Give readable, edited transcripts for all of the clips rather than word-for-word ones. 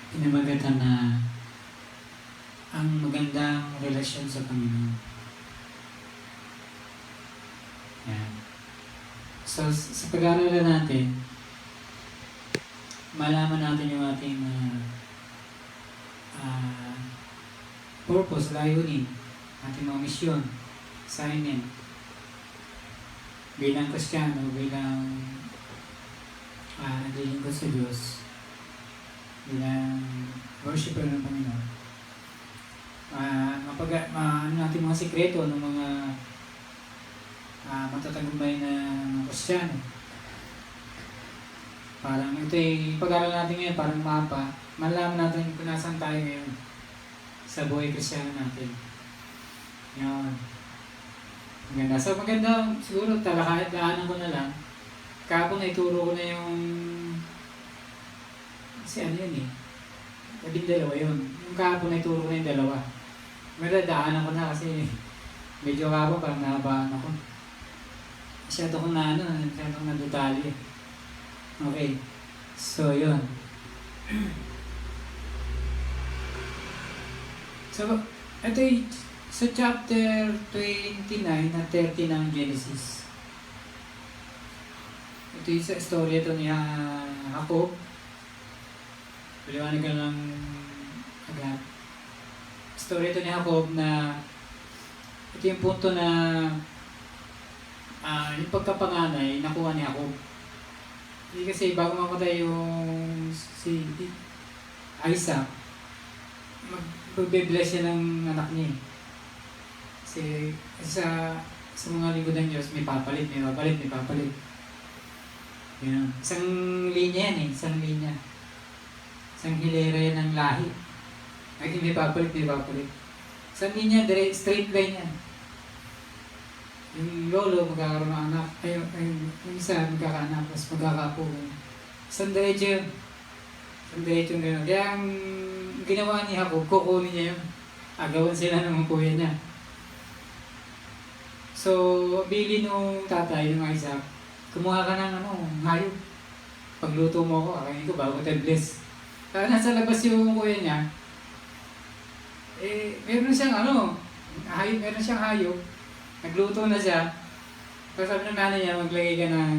pinamagatan na ang magandang relasyon sa Panginoon. Yan. So, sa pag-aaral natin, malaman natin yung ating purpose, layunin, ating mga misyon, assignment, bilang Kristiyano, bilang naglilingkod sa Diyos, bilang worshiper ng Panginoon. Ano natin mga sikreto ng mga matatagumpay na Kristiyano. Parang ito pag-aaral natin ngayon, parang mapa, malaman natin kung nasaan tayo ngayon sa buhay Kristiyano natin. Yan. Maganda. So maganda, siguro daanan ko na lang. Kahapon ay turo ko na yung kasi ano yun 12 yun. Yung kahapon ay turo ko na yung 2. Maganda, daanan ko na kasi medyo kahapon parang nahabaan ako. Masyado kong nadutali. Okay. So, yun. So, ito sa chapter 29 at 30 ng Genesis. Ito yung sa story ito ni Jacob. Paliwanag ka lang agad. Story ito ni Jacob na ito yung punto na yung pagkapanganay nakuha ni Jacob. Hindi kasi bago mamatay yung si Isaac, magbe-bless siya ng anak niya. Kasi sa mga lingkod ng Diyos, may papalit. Yun. Isang linya yan isang linya. Isang hilera yan ng lahi. Ay, may papalit. Isang linya, straight line yan. Yung lolo magkakaroon ng anak, yung isa magkakaanak, tapos magkakapo. Isang diretso yun. Gano'n. Kaya ang ginawa ni Jacob, kukunin niya yun. Agawan sila ng mga kuya niya. So, bili nung tatay, nung Isaac, kumuha ka ng hayop. Pagluto mo ako, akayin ko bago tayo bless. Kaya nasa labas yung kuya niya, meron siyang hayop. Nagluto na siya. Tapos sabi ng nanay niya, maglagay ka ng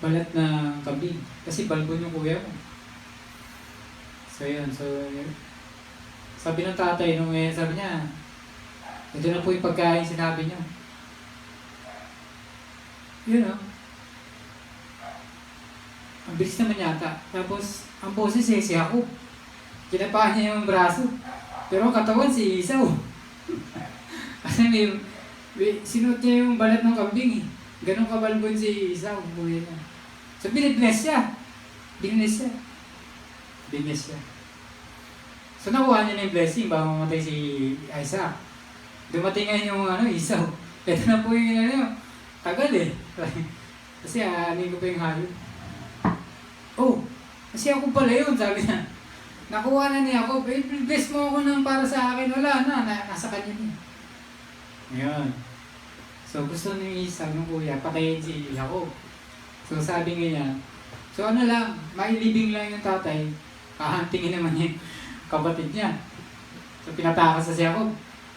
balat ng kambing. Kasi balbon yung kuya mo. So yun. Sabi ng tatay nung sabi niya, ito na po yung pagkain sinabi niya. Yun ang bilis naman yata. Tapos, ang boses si Jacob. Kinapahan niya yung braso. Pero ang katawan si Esau. Kasi sinuot niya yung balat ng kambing Ganun kabalbon si Esau, buhay na. So, binignes siya. So, nakuha niya na yung blessing bago mamatay si Isaac. Dumating nga yung Esau. Ito na po yung tagal Kasi aanin ko pa yung hayop. Kasi ako pala yun, sabi niya. Nakuha na niya ako, bless mo ako ng para sa akin. Wala na, nasa kanya niya. Ngayon. So, gusto ni Esau, ng kuya, patayin si Jacob. So, sabi niya, mailibing lang yung tatay, kahantingin naman yung kapatid niya. So, pinatakas na si Jacob.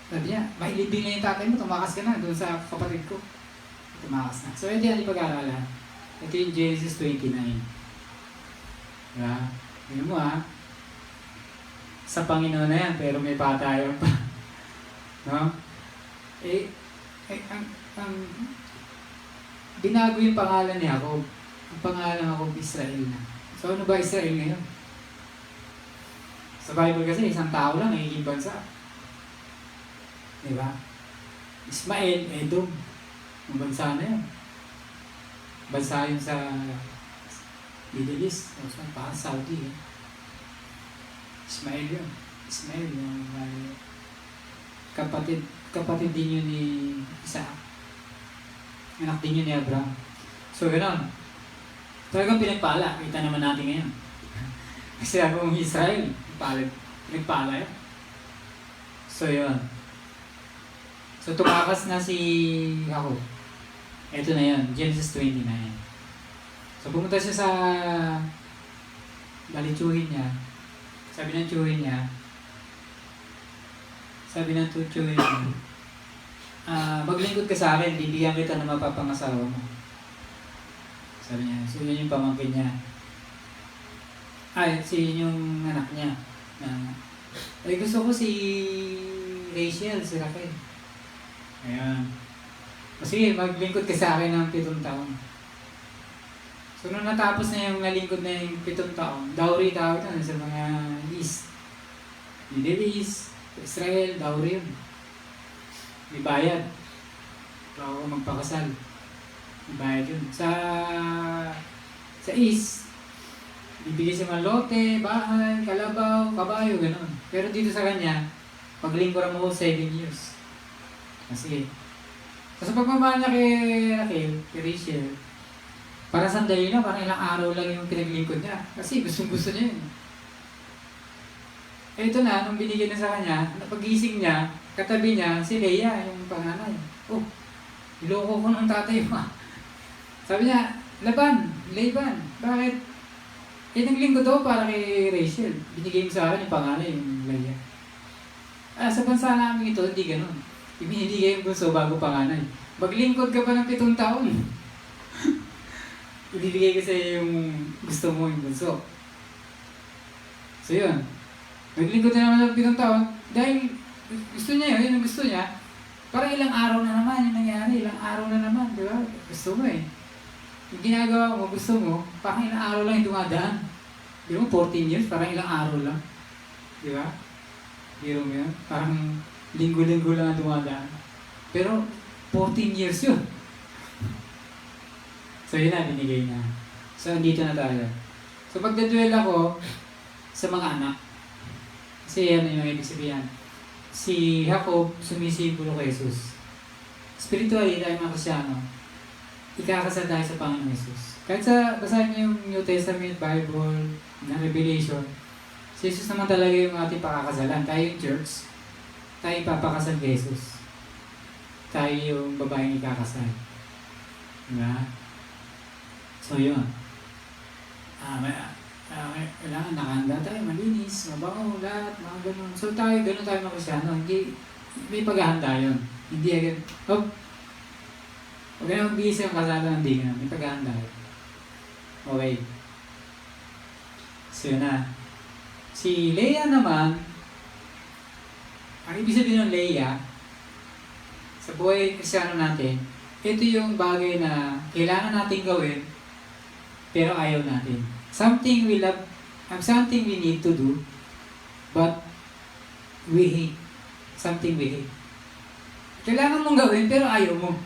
Sabi niya, mailibing lang yung tatay mo, tumakas ka na doon sa kapatid ko. Tumakas na. So, ito yan ipag-aaralan. Ito yung Genesis 29. Diba? Yun mo sa Panginoon na yan, pero may patayan pa. No? Ang binago yung pangalan ni Jacob. Ang pangalan Jacob, Israel na. So, ano ba Israel ngayon? Sa Bible kasi, isang tao lang, nagiging bansa. Diba? Ismael, Edom. Ang bansa na yun. Bansa yun sa Middle East. O parang Saudi. Ismael yun. Ismael, yung kapatid din yun ni Isaac. Anak din yun ni Abraham. So, gano'n. Talagang pinagpala. Kita naman natin ngayon. Kasi akong Israel, pinagpala yun. So, yun. So, tumakas na si Jacob. Ito na yun, Genesis 29. So, pumunta siya sa alitsuhin niya. Sabi ng tsuhin niya, maglingkod ka sa akin, bibigyan kita ng mapapangasawa mo. Sabi niya, so yun yung pamangkin niya. Yun yung anak niya. Gusto ko si Rachel, si Raquel. Ayan. Sige, maglingkod ka sa akin ng 7 taon. So, nung natapos na yung nalingkod na yung 7 taon, dowry tawag na sa mga East. Middle East, Israel, dowry yun. May bayad. Bago magpakasal. May bayad yun. Sa East, bibigay sa mga lote, bahay, kalabaw, kabayo, gano'n. Pero dito sa kanya, paglingkuran mo 7 years. Kasi, sa pagmamahal niya kay Raquel, kay Rachel, para sandali na, parang ilang araw lang yung pinaglingkod niya. Kasi gusto niya yun. Ito na, nung binigyan na sa kanya, napagising niya, katabi niya, si Leia, yung panganay. Oh, iloko ko ng tatay mo. Sabi niya, Laban, bakit? Naglingkod daw para kay Rachel. Binigay mo sa akin yung panganay, yung Leia. Sa bansa namin ito, hindi ganun. Ibinigay yung bunso bago panganay. Maglingkod ka pa ng 7 taon. Ibibigay ko sa'yo yung gusto mo, yung bunso. So yun. Naglingkod na naman ng 7 taon. Dahil gusto niya yun ang gusto niya. Parang ilang araw na naman yung nangyari. Ilang araw na naman, di ba? Gusto mo eh. Yung ginagawa mo, gusto mo, parang ilang araw lang yung dumadaan. Di mo, 14 years, parang ilang araw lang. Di ba? Biro mo yun. Parang linggo-linggo lang ang dumadaan. Pero 14 years yun. So yun na, binigay na. So andito na tayo. So magdadwell ako sa mga anak. Kasi yan yung ibig sabihin. Si Jacob sumisipulo kay Jesus. Spiritually, tayo mga Kristyano, ikakasal tayo sa Panginoon Jesus. Kahit sa basahin niyo yung New Testament, Bible, na Revelation, si Jesus naman talaga yung ating pakakasalan. Tayo yung church, tayo ipapakasal kay Jesus. Tayo yung babaeng ikakasal. Diba? So yun. Kailangan nakahanda tayo, malinis, mabango, lahat, mga ganun. So ganun tayo mga Kristyano. Hindi, may paghahanda yun. Hindi agad, huwag na magbihis yung kasalan, hindi ka na. May paghahanda yun. Okay. So yun na. Si Leia naman, ang ibig sabihin ng Leia, sa buhay Kristyano natin, ito yung bagay na kailangan natin gawin, pero ayaw natin. Something we need to do, but we hate. Something we hate. Kailangan mong gawin, pero ayaw mo.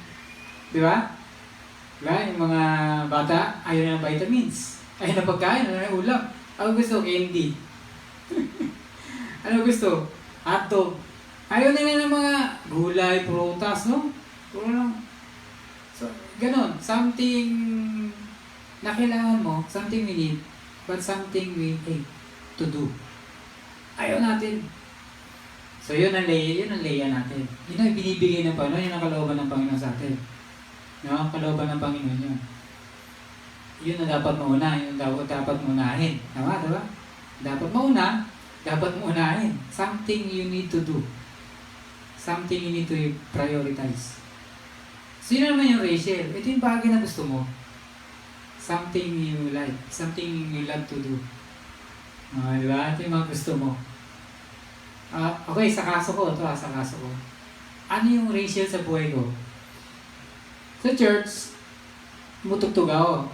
Di ba? Diba? Yung mga bata, ayaw na ng vitamins. Ayaw na pagkain, ayaw na ulam. Ano gusto? Candy. Ano gusto? Hotdog. Ayaw nila ng mga gulay, prutas, no? Puro lang. So, ganon. Something na kailangan mo, something we need, but something we hate to do. Ayaw natin. So, yun ang Leia natin. Yun ang binibigay ng Panginoon, yun ang kalooban ng Panginoon sa atin. No? Kalooban ng Panginoon yun. Yun ang dapat mauna, yun ang dapat maunahin. Tama, diba? Dapat mauna, dapat maunahin. Something you need to do. Something you need to prioritize. Sino naman yung Rachel? Ito yung bagay na gusto mo. Something you like. Something you love to do. Diba? Ito yung mga gusto mo. Okay, sa kaso ko. Sa kaso ko. Ano yung Rachel sa buhay ko? Sa church, mutugtog ako.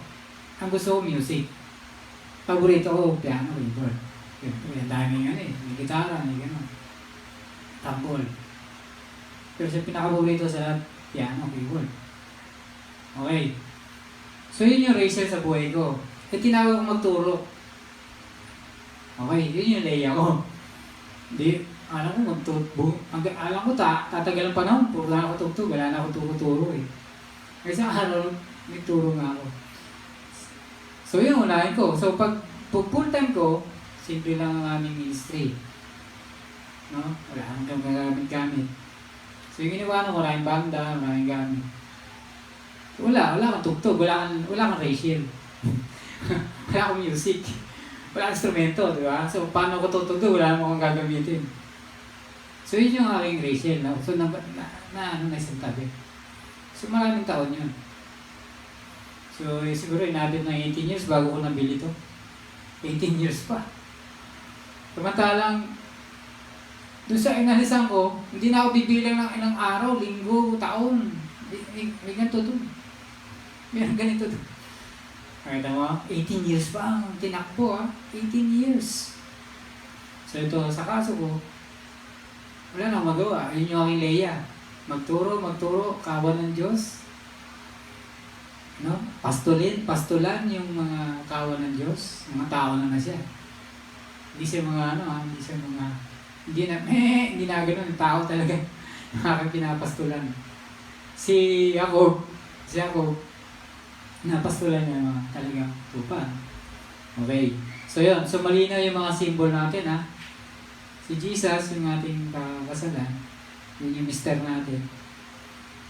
Ang gusto ko, music. Paborito ko, piano, keyboard. Ang dami nga may gitara, may gano'n. Tambol. Pero sa pinakapaborito sa piano, keyboard. Okay. So yun yung Rachel sa buhay ko. Tinawag ko magturo. Okay, yun yung Leia ko. Hindi, alam ko magtutbo. Alam ko tatagalan pa naman, puro na ako tugtog, wala na ako turo eh. Kasi araw, nagturo nga ako. So yun, unahin ko. So pag full time ko, simple lang ang aming ministry. No? Wala kang gamit. So yung ginawa ko, maraming banda, maraming gamit. Wala kang tugtog, wala kang Rachel. Wala kang music. Wala instrumento, di ba? So, paano ko tutugo? Wala mo akong gagamitin. So, yun yung aking Rachel. So, na isang tabi. So, maraming taon yun. So, siguro inabot ng 18 years bago ko nabili to. 18 years pa. Samantalang, doon sa inalisan ko, hindi na ako bibilang ng ilang araw, linggo, taon. May ganito doon. Meron ganito doon. Nakita mo, 18 years pa ang tinakbo 18 years. So ito, sa kaso ko, wala nang magawa. Yun yung aking Leia. Magturo, kawan ng Diyos. No? Pastulan yung mga kawan ng Diyos. Mga tao na siya. Hindi siya mga hindi na ganun. Tao talaga. Yung aking pinapastulan. Si Jacob, napastulan niya mga talagang tupa. Okay. So yun. So malinaw yung mga symbol natin Si Jesus, yung ating kasalan. Yun yung mister natin.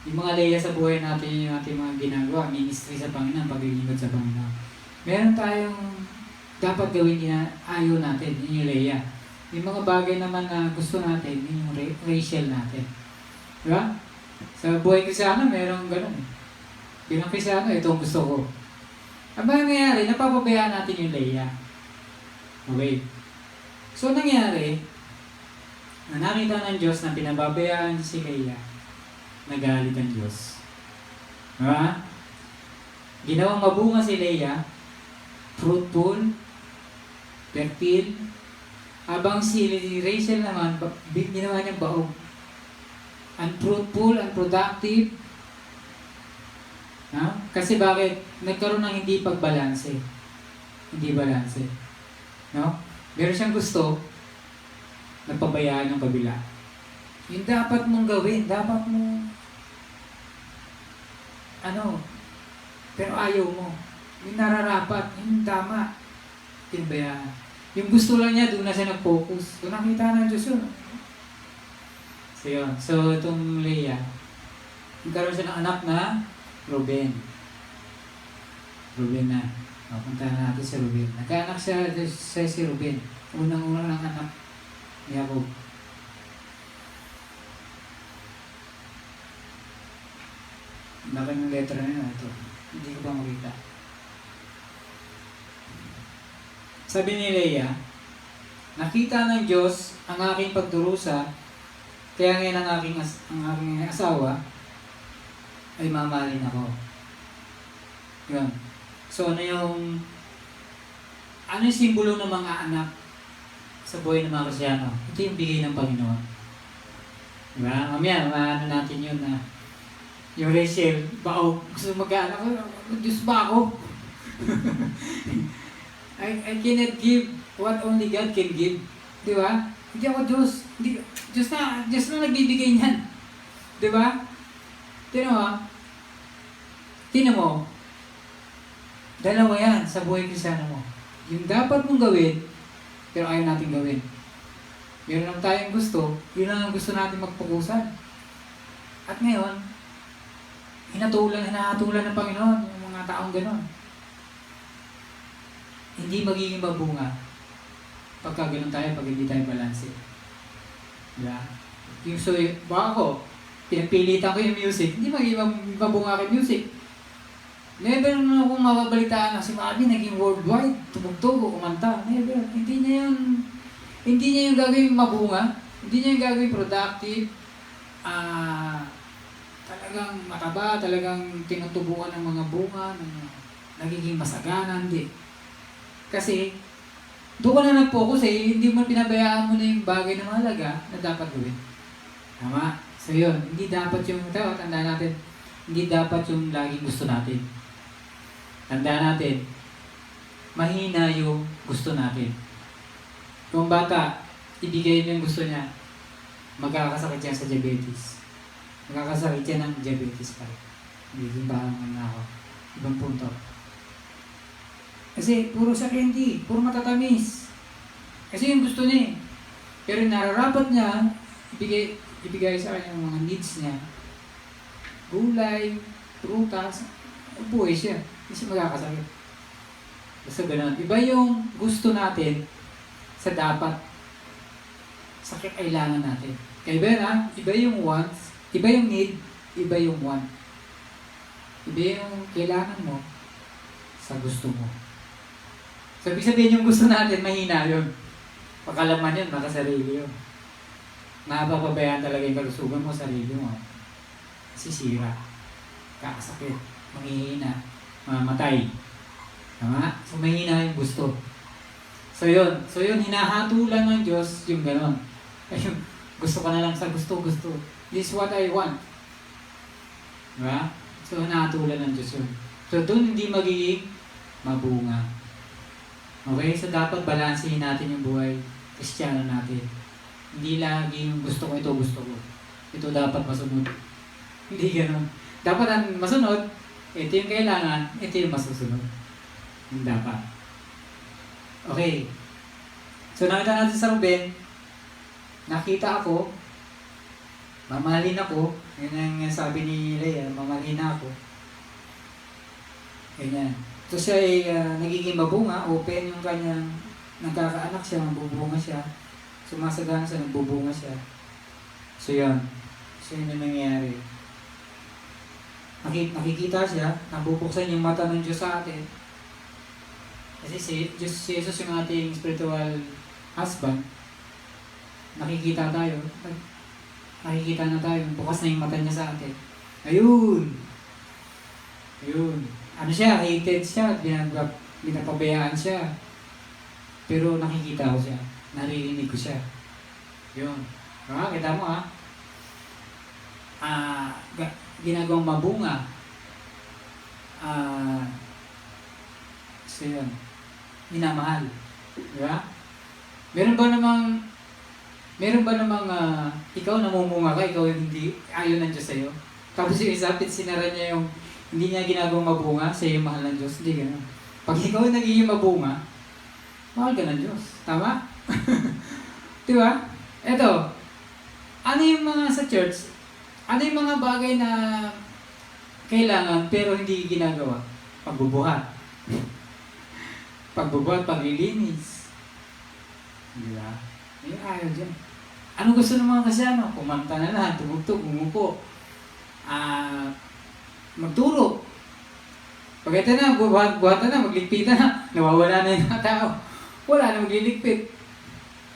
Yung mga Leia sa buhay natin, yung ating mga ginagawa, ministry sa Panginoon, paglilingkod sa Panginoon. Meron tayong dapat gawin na ayaw natin, yun yung Leia. Yung mga bagay naman na gusto natin, yun yung Rachel natin. Diba? Sa buhay Kristyano, merong ganun. Bilang Kristyano, ito ang gusto ko. Ang ba nangyayari, napapabayaan natin yung Leia. Okay. So, nangyari, na nakita ng Diyos na pinababayaan si Leia, nagalit ang Diyos. Diba? Ginawang mabunga si Leia, fruitful, fertile, habang si Rachel naman, ginawa niyang baog. Unfruitful, unproductive. Kasi bakit? Nagkaroon ng hindi pagbalanse. Hindi balanse. No? Meron siyang gusto, napabayaan yung kabila. Yung dapat mong gawin, dapat mo pero ayaw mo. Yung nararapat, yung tama, pinabayaan. Yung gusto lang niya, doon na siya nag-focus. So nakita ng Diyos yun. So yun. So itong Leia, nagkaroon siya ng anak na Ruben na. Puntahan natin si Ruben. Nagkaanak siya si Ruben. Unang-unang anak ni Jacob. Laki ng letra na yun. Ito. Hindi ko pa makita. Sabi ni Leia, nakita ng Diyos ang aking pagdurusa, kaya ngayon ang aking asawa ay mamahalin ako. Yun. So ano yung simbolo ng mga anak sa buhay ng mga Kristyano? Ito yung bigay ng Panginoon. Diba? Mamaya, maano natin yun na yung Rachel, gusto mag-anak ko, Diyos ba ako? I cannot give what only God can give. Di ba? Hindi ako Diyos. Diyos na nagbibigay niyan. Di ba? Tinan mo. Dalawa yan sa buhay Kristyano mo. Yung dapat mong gawin, pero ayaw natin gawin. Meron lang tayong gusto, yun lang ang gusto natin magpukusan. At ngayon, hinahatulan ng Panginoon yung mga taong gano'n. Hindi magiging mabunga pagka gano'n tayo, pag hindi tayo balanse. Diba? So, baka ako, pinagpilitan ko yung music, hindi magiging mabunga ko yung music. Never na akong mababalitaan na si Marvin naging worldwide, tumugtog, kumanta. Never. Hindi niya yung gagawin mabunga, hindi niya yung gagawin productive, talagang mataba, talagang tinutubuan ng mga bunga, nagiging masagana, hindi. Kasi, doon ka na nag-focus hindi mo pinabayaan mo na yung bagay na mahalaga na dapat gawin. Tama? So yun, hindi dapat yung, tandaan natin, hindi dapat yung laging gusto natin. Tandaan natin, mahina yung gusto natin. Kung bata, ibigay mo yung gusto niya, magkakasakit yan sa diabetes. Magkakasakit yan ng diabetes pa rin. Hindi ba ako? Ibang punto. Kasi puro sa candy, puro matatamis. Kasi yung gusto niya Pero nararapat niya, ibigay sa kanya yung mga needs niya. Gulay, prutas, buhay siya. Hindi siya magkakasakit. Basta ganun. Iba yung gusto natin sa dapat, sa kailangan natin. Kaya iba yun, ha? Iba yung wants, iba yung need, iba yung want. Iba yung kailangan mo sa gusto mo. So, ibig sabihin yung gusto natin, mahina yun. Pakalaman yun, baka sarili yun. Napapabayaan talaga yung kalusugan mo, sarili mo. Sisira, kakasakit, manghihina, mamatay. Tama? So, mahina yung gusto. So, yun, hinahatulan ng Diyos yung gano'n. Ayun, gusto ka na lang sa gusto. This is what I want. Diba? So, hinahatulan ng Diyos yun. So, doon hindi magiging mabunga. Okay? So, dapat balansehin natin yung buhay Kristiyano natin. Hindi lagi yung gusto ko, ito gusto ko. Ito dapat masunod. Hindi ganun. Dapat ang masunod, ito yung kailangan, ito yung masusunod. Yung dapat. Okay. So, nakita natin sa Ruben, nakita ako, mamahalin ako, yun ang sabi ni Leia, mamahalin ako. Ganyan. So, siya ay nagiging mabunga, open yung kanyang, nagkakaanak siya, mabubunga siya. Sumasagana siya, nagbubunga siya. So, yun. So, yun yung nangyayari. Nakikita siya, nabubuksan yung mata ng Diyos sa atin. Kasi si Jesus yung ating spiritual husband. Nakikita tayo. Nakikita na tayo. Bukas na yung mata niya sa atin. Ayun! Ano siya? Hated siya. Binapabayaan siya. Pero nakikita ko siya. Naririnig ko siya. Yun. Kita mo ginagawang mabunga. So yun. Minamahal. Diba? Meron ba namang ikaw namumunga ka, ikaw hindi, ayaw ng Diyos sa'yo? Tapos yung isapit, sinara niya yung hindi niya ginagawang mabunga, sa'yo yung mahal ng Diyos. Hindi gano'n. Pag ikaw nagiging mabunga, mahal ka ng Diyos. Tama? Diba? Eto, ano yung mga sa church, ano yung mga bagay na kailangan pero hindi ginagawa? Pagbubuhat. Paglilinis. Diba? Yung ayaw dyan. Ano gusto ng mga kasyano? Kumanta na lang, tumugtog, umupo. Magturo. Pag ito na, buhatan na, magligpitan na, nawawala na yung mga tao. Wala na magliligpit.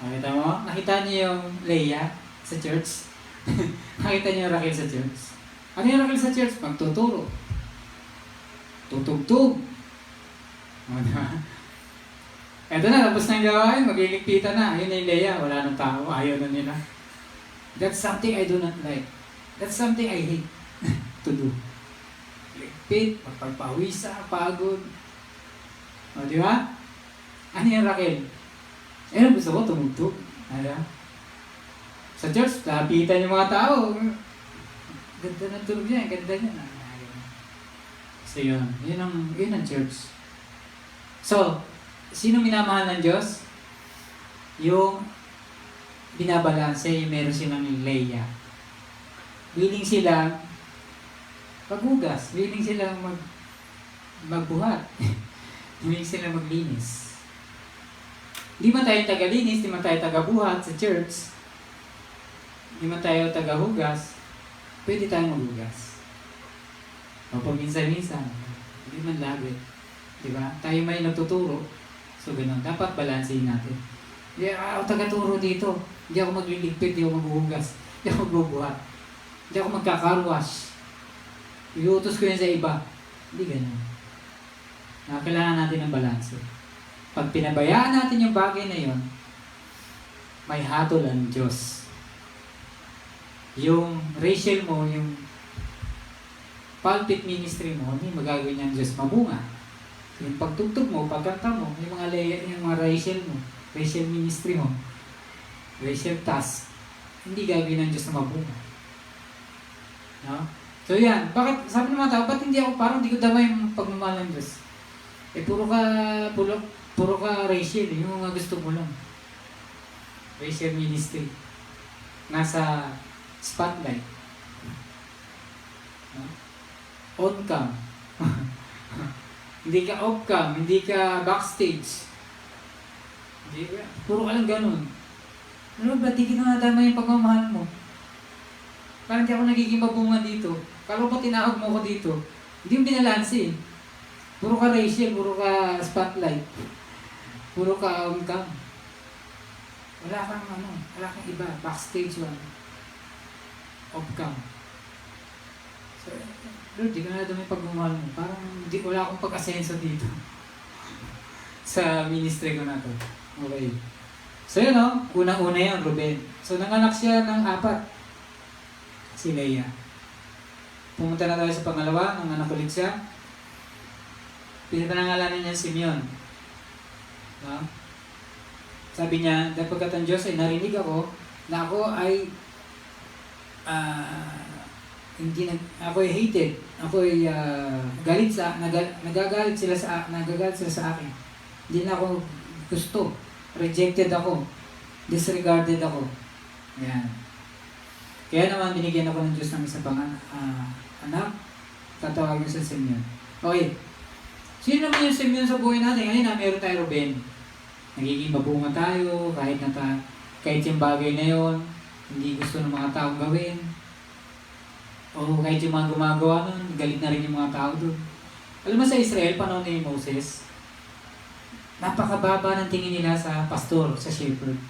Nakita mo? Nakita niyo yung Leia sa church? Nakita niyo yung Raquel sa church? Ano yung Raquel sa church? Magtuturo. Tutugtog. Eto na, tapos na yung gawain, magliligpitan na. Ayun na yung Leia, wala nang tao, ayaw na nila. That's something I do not like. That's something I hate to do. Ligpit, magpagpawisa, pagod. O, di ba? Ano yung Raquel? Ayun, gusto ko tumugtog. Sa church, lapitan yung mga tao. Ganda ng tulog niya, ganda niya. So yun, yun ang church. So, sino minamahal ng Diyos? Yung binabalanse, yung meron silang Leia. Willing sila paghugas, willing sila magbuhat, willing sila maglinis. Di man tayo tagalinis, di man tayo tagabuhat sa church, di man tayo tagahugas, pwede tayo maghugas. O paminsan-minsan, hindi man lagi. Diba? Tayo may nagtuturo. So, ganun. Dapat balansehin natin. Hindi ako tagaturo dito. Hindi ako magliligpit, hindi ako maghuhugas. Hindi ako magbubuhat. Hindi ako magkakarwash. Iutos ko yan sa iba. Hindi ganun. Kailangan natin ng balanse. Pag pinabayaan natin yung bagay na yon, may hatol ang Diyos. Yung Rachel mo, yung pulpit ministry mo, hindi magagawin niya ang Diyos mabunga. Yung pagtugtog mo, pagkanta mo, yung mga Rachel mo, Rachel ministry mo, Rachel task, hindi gagawin ng Diyos na mabunga. No? So yan, bakit, sabi ng mga tao, ba't hindi ako, parang hindi ko damay yung pagmamahal ng Diyos? Puro ka Rachel, yung mga gusto mo lang. Rachel ministry. Nasa spotlight. No? On cam. Hindi ka off-cam, hindi ka backstage. Hindi ka, puro ka lang ganun. Ano ba, di kita nadama yung pagmamahal mo? Parang di ako nagiging mabunga dito. Kala ko tinawag mo ko dito. Hindi mo binalansi eh. Puro ka Rachel, puro ka spotlight. Puro ka on-cam. Wala kang iba. Backstage lang. Off-cam. So, Lord, di ka na dami pagmamahal mo. Parang wala akong pag-asenso dito. Sa ministry ko na to. Okay. So yun o, unang-una yan, Ruben. So nanganak siya ng 4. Si Leia. Pumunta na tayo sa pangalawa, nanganak ulit siya. Pinanangalanan niya Simeon. No? Sabi niya, dapagkat ang Diyos ay narinig ako na ako ay ako ay hated. Ako ay nagagalit sila sa akin. Hindi na ako gusto. Rejected ako. Disregarded ako. Yan. Kaya naman binigyan ako ng Diyos ng isa pang anak. Tatawagin sa Simeon. Okay. Sino naman yung Simeon sa buhay natin? Ngayon meron tayo Ruben. Nagiging mabunga tayo kahit yung bagay na yon hindi gusto ng mga taong gawin. O kahit yung mga gumagawa nun, galit na rin yung mga tao doon. Alam mo sa Israel, panahon ni Moses, napakababa ng tingin nila sa pastor, sa shepherd.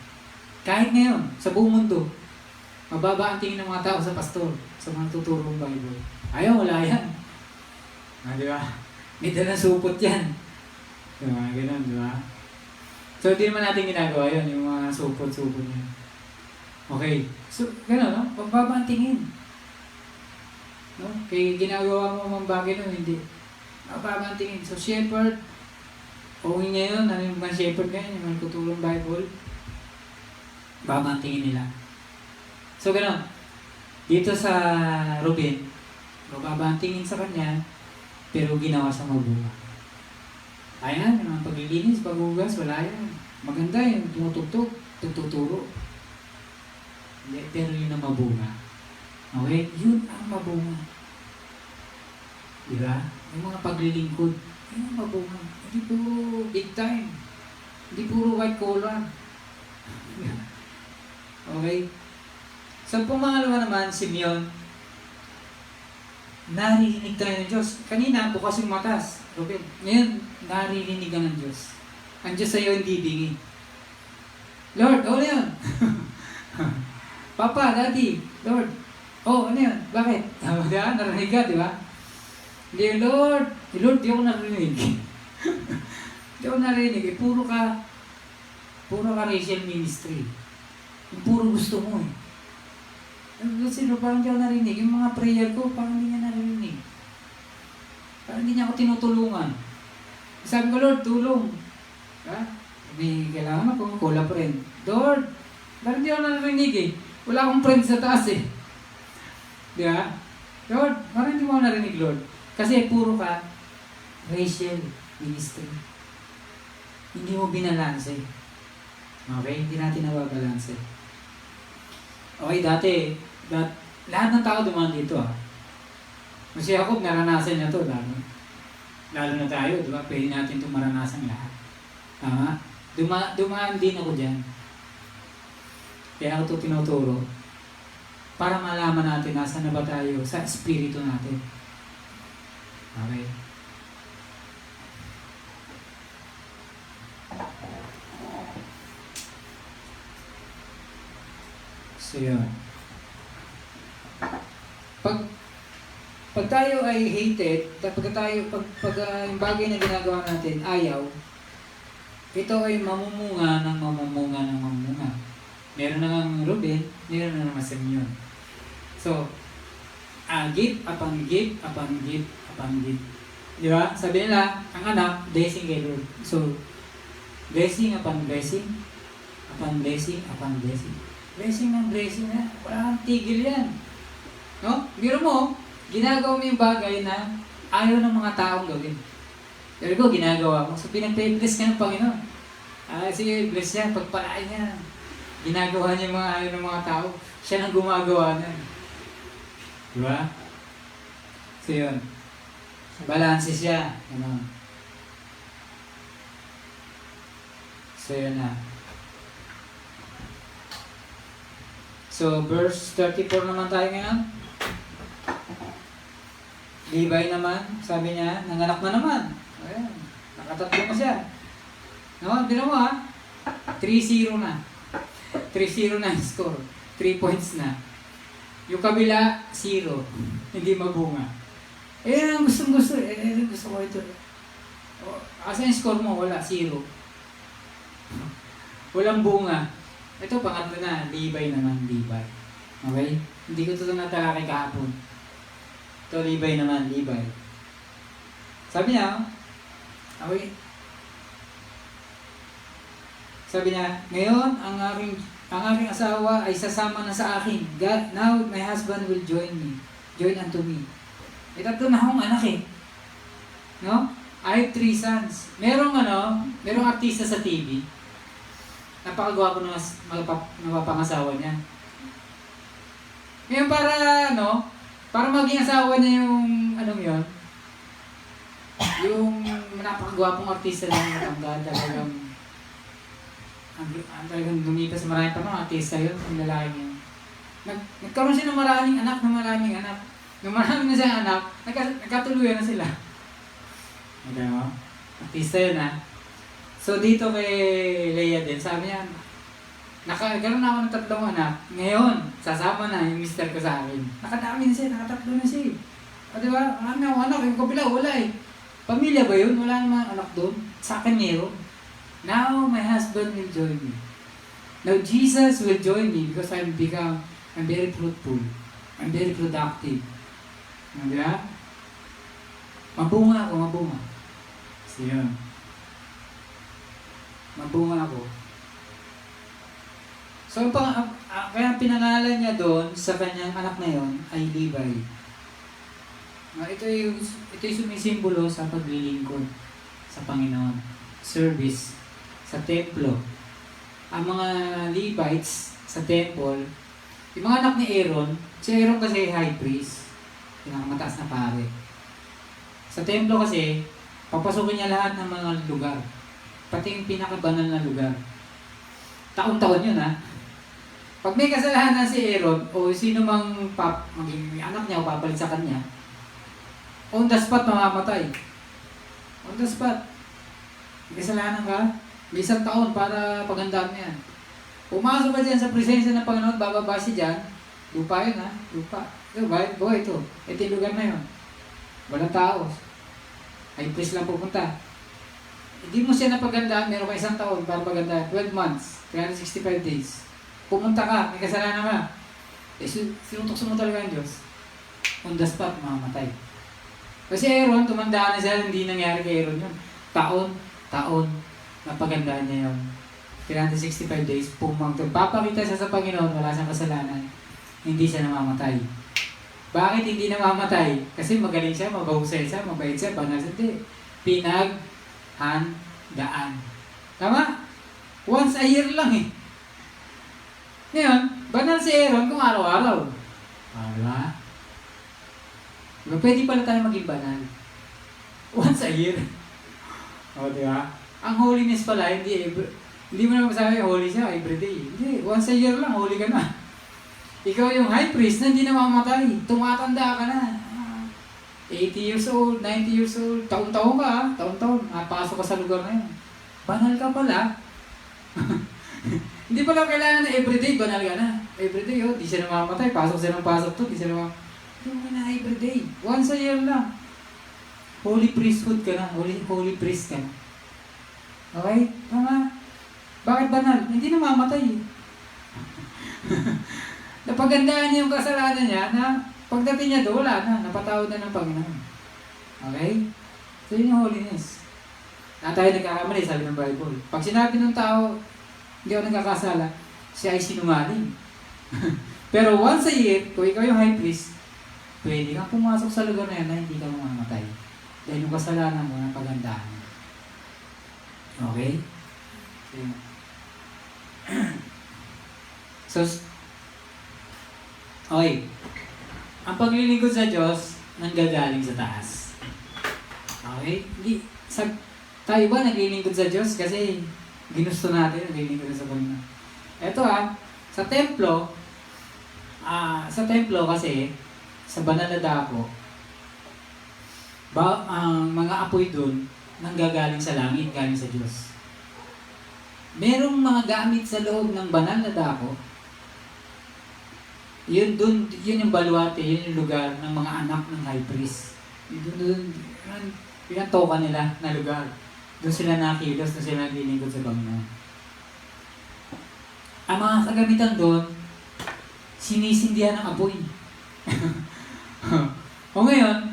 Kahit ngayon, sa buong mundo, mababa ang tingin ng mga tao sa pastor, sa mga tuturong Bible. Ayaw, wala yan. Di ba? May dalang supot yan. Diba? Ganun, di ba? So, di naman natin ginagawa yun, yung mga supot-supot yan. Okay. So, gano'n, no? Mababa ang tingin. No? Kaya ginagawa mo mga bagay nun, hindi. Mababa ang tingin. So, shepherd, okay niya yun, ano yung mga shepherd ngayon, yung mga tutulong Bible, baba ang tingin nila. So, gano'n. Dito sa Ruben, mababa ang tingin sa kanya, pero ginawa sa mabunga. Ayan, yung mga paglilinis, paghugas, wala yan. Maganda yung tumutugtog, tututuro. Pero yun ang mabunga. Okay? Yun ang mabunga. Diba? Yung mga paglilingkod, yun ang mabunga. Hindi puro big time. Hindi puro white collar. Okay? Sa pumangalawa naman, Simeon, naririnig tayo ng Diyos. Kanina, bukas yung matas. Ruben, ngayon, naririnig ka ng Diyos. Ang Diyos sa'yo hindi bingi. Lord, ano yan? Papa, Daddy, Lord, ano yan? Bakit? Narinig ka, di ba? Hindi, Lord, di ako narinig. Di ako narinig. Puro ka racial ministry. Yung puro gusto mo eh. Sino, parang di ako narinig. Yung mga prayer ko, parang hindi niya narinig. Parang hindi niya ako tinutulungan. Sabi ko, Lord, tulong. Ha? May kailangan ako, call a friend. Lord, parang di ako narinig eh. Wala akong friend sa taas eh. Di ba? Lord, parang hindi mo ako narinig, Lord. Kasi puro ka racial ministry. Hindi mo binalanse. Okay? Hindi natin nababalanse. Okay, lahat ng tao dumaan dito Si Jacob, naranasan niya to, lalo na tayo, di ba? Pwede natin itong maranasan lahat. Tama? Dumaan din ako dyan. Kaya ako ito tinuturo para malaman natin nasa na ba tayo sa espiritu natin. Okay? So yun. Pag tayo ay hated, yung bagay na ginagawa natin, ayaw, ito ay mamumunga ng mamumunga. Meron na ng Ruben, meron na naman Simeon. So, give upon give upon give upon give. Di ba? Sabi nila, ang anak, blessing kay Lord. So, blessing upon blessing, upon blessing upon blessing. Blessing ng blessing na, wala kang tigil yan. No? Biro mo, ginagawa mo yung bagay na ayaw ng mga taong gawin. Pero ko, ginagawa mo. So, pinag-bless ka ng Panginoon. Sige, bless niya, pagpalain niya. Ginagawa niya yung mga ayaw ng mga tao. Siya nang gumagawa na. Diba? So, yun. Balanse siya. Ano? So, yun na. So, verse 34 naman tayo ngayon. Levi naman, sabi niya, nanganak na naman. Ayan, nakatatlo na siya. No, tinan mo ha. 3-0 na. 3-0 na yung score. 3 points na. Yung kabila, 0. Hindi mabunga. Eh, ang gusto ko ito. Asa yung score mo? Wala, 0. Walang bunga. Ito, pangatlo na. Levi naman, Levi. Okay? Hindi ko ito natalakay kahapon. Ito, Levi naman, Levi. Sabi niya, okay. Sabi niya, ngayon, ang aking asawa ay sasama na sa akin. God, now my husband will join unto me. Ito na akong anak eh. No? I have 3 sons. Merong artista sa TV. Napakagwapo ng mapapangasawa niya. Ngayon para maging asawa niya yung, yung napakagwapong artista na matangga, talagang lumipas marami pa mga artista yun, ang lalaki niya. Nagkaroon siya ng maraming anak. Nung marami na siyang anak, nagkatuluyan na sila. Okay mo? Artista yun ha. So dito kay Leia din, sabi niya, nagkaroon na ako ng 3 anak. Ngayon, sasama na yung mister ko sa akin. Nakadami na siya, nakatatlo na siya. O diba? Marami akong anak, yung kapila, wala eh. Pamilya ba yun? Wala namang anak doon. Sa akin meron. Now, my husband will join me. Now, Jesus will join me because I'm very fruitful. I'm very productive. Diba? Mabunga ako. So, yun. Mabunga ako. So, kaya pinangalan niya doon sa kanyang anak na yon ay Levi. Ito yung sumisimbolo sa paglilingkod sa Panginoon. Service sa templo. Ang mga Levites sa temple, yung mga anak ni Aaron, si Aaron kasi high priest, pinakamataas na pare. Sa templo kasi, papasukin niya lahat ng mga lugar, pati yung pinakabanal na lugar. Taon-taon yun ha. Pag may kasalanan si Aaron, o sino mang maging anak niya o papalit sa kanya, on the spot mamamatay. On the spot. May kasalanan ka, may 1 taon para pagandaan mo yan. Pumasok ka dyan sa presensya ng Panginoon, bababa siya dyan, lupa yun ha, lupa. Ito, ito. Ito yung lugar na yun. Walang tao. High priest lang pupunta. Hindi mo siya napagandaan, meron ka 1 taon para pagandaan. 12 months, 365 days. Pumunta ka, may kasalanan ka. Sinutukso mo talaga ang Diyos. On the spot, mamamatay. Kasi Aaron, tumandaan na siya, hindi nangyari kay Aaron yun. Taon, napagandaan niya yun. 365 days, papakita siya sa Panginoon, wala siyang kasalanan. Hindi siya namamatay. Bakit hindi namamatay? Kasi magaling siya, mabahusay siya, mabait siya, banal siya. Hindi. Pinaghandaan. Tama? Once a year lang eh. Ngayon, banal si Aaron kung araw-araw. Diba? Diba? Pwede pala tayo maging banal. Once a year. O, diba? Ang holiness pala, hindi mo naman masabi, holy siya everyday. Hindi, once a year lang, holy ka na. Ikaw yung high priest na hindi namamatay. Tumatanda ka na. 80 years old, 90 years old, taon-taon ka ha. Taon-taon, pasok ka sa lugar na yun. Banal ka pala. Hindi pala kailangan na everyday, banal ka na. Everyday, di siya namamatay. Pasok siya ng pasok to, di siya namamatay. Hindi mo na everyday. Once a year lang. Holy priesthood ka na. Holy priest ka na. Okay? Tama? Bakit banal? Hindi namamatay eh. Napagandaan niya yung kasalanan niya na pagdating niya doon, wala na. Napatawad na ng Panginoon. Okay? So yun yung holiness. Na tayo nagkakamali, sabi ng Bible. Pag sinabi ng tao, hindi ako nagkakasala, siya ay sinungaling. Pero once a year, kung ikaw yung high priest, pwede kang pumasok sa lugar na yan na hindi ka mamamatay. Dahil yung kasalanan mo na pagandaan. Okay? So, okay. Ang paglilingkod sa Diyos, nanggagaling sa taas. Okay? Tayo ba naglilingkod sa Diyos? Kasi ginusto natin, naglilingkod sa Panginoon. Ito sa templo kasi, sa banal na dako, ang mga apoy doon, nanggagaling sa langit, galing sa Diyos. Merong mga gamit sa loob ng banal na dako, yun yung baluarte, yun yung lugar ng mga anak ng high priest. Yun ang toka nila na lugar. Doon sila nakilos, doon sila naglilingkod sa Panginoon. Ang mga kagamitan doon, sinisindihan ng apoy. O ngayon,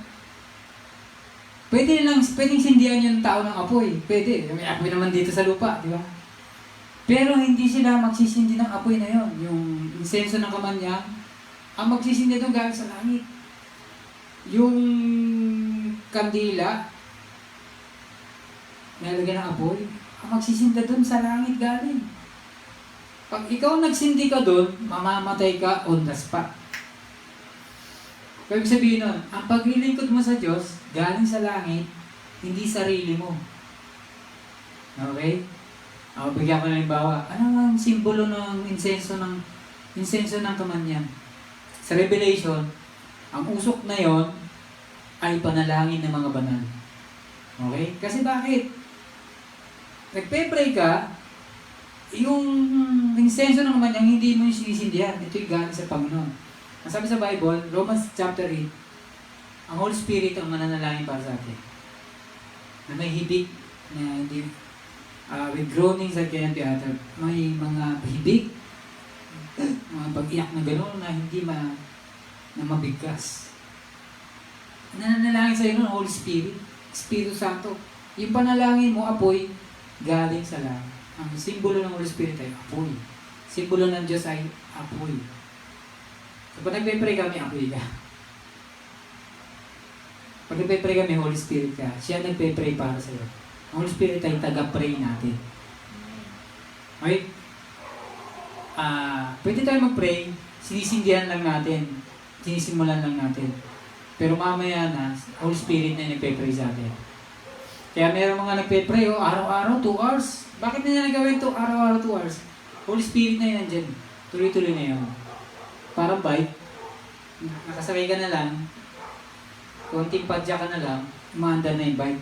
pwedeng sindihan yung tao ng apoy. Pwede. May apoy naman dito sa lupa, di ba? Pero hindi sila magsisindi ng apoy na yon. Yung insenso ng kamanyang, ang magsisindi doon galing sa langit. Yung kandila, nalagyan ng apoy, ang magsisinda doon sa langit galing. Pag ikaw nagsindi ka doon, mamamatay ka on the spot. Ibig sabihin nun, ang paglilingkod mo sa Diyos, galing sa langit, hindi sarili mo. Okay? Bigyan ko na halimbawa. Ano ang simbolo ng insenso ng kamanyan? Sa Revelation, ang usok na yon ay panalangin ng mga banal. Okay? Kasi bakit? Nagpe-pray ka, yung insenso ng kamanyan, hindi mo yung sinisindihan. Ito'y galing sa Panginoon. Ang sabi sa Bible, Romans chapter 8, ang Holy Spirit ang mananalangin para sa atin. Na may hibig, na hindi, with groanings that cannot be uttered. May mga hibig, mga pag-iyak na gano'n na hindi na mabigkas. Nananalangin sa iyo ng Holy Spirit, Espiritu Santo. Yung panalangin mo, apoy, galing sa langit. Ang simbolo ng Holy Spirit ay apoy. Simbolo ng Diyos ay apoy. Kapag nagpe-pray kami, apoy ka. Pag nagpe-pray kami, Holy Spirit ka. Siya nagpe-pray para sa iyo. Ang Holy Spirit ay taga-pray natin. Okay? Pwede tayo mag-pray, sinisindihan lang natin, sinisimulan lang natin. Pero mamaya na, Holy Spirit na nagpe-pray sa atin. Kaya meron mga nagpe-pray, araw-araw, 2 hours. Bakit na nagawin ito araw-araw, 2 hours? Holy Spirit na yan dyan. Tuloy-tuloy na yan. Parang bike, nakasakay ka na lang, konting padya ka na lang, umaandar na yung bike.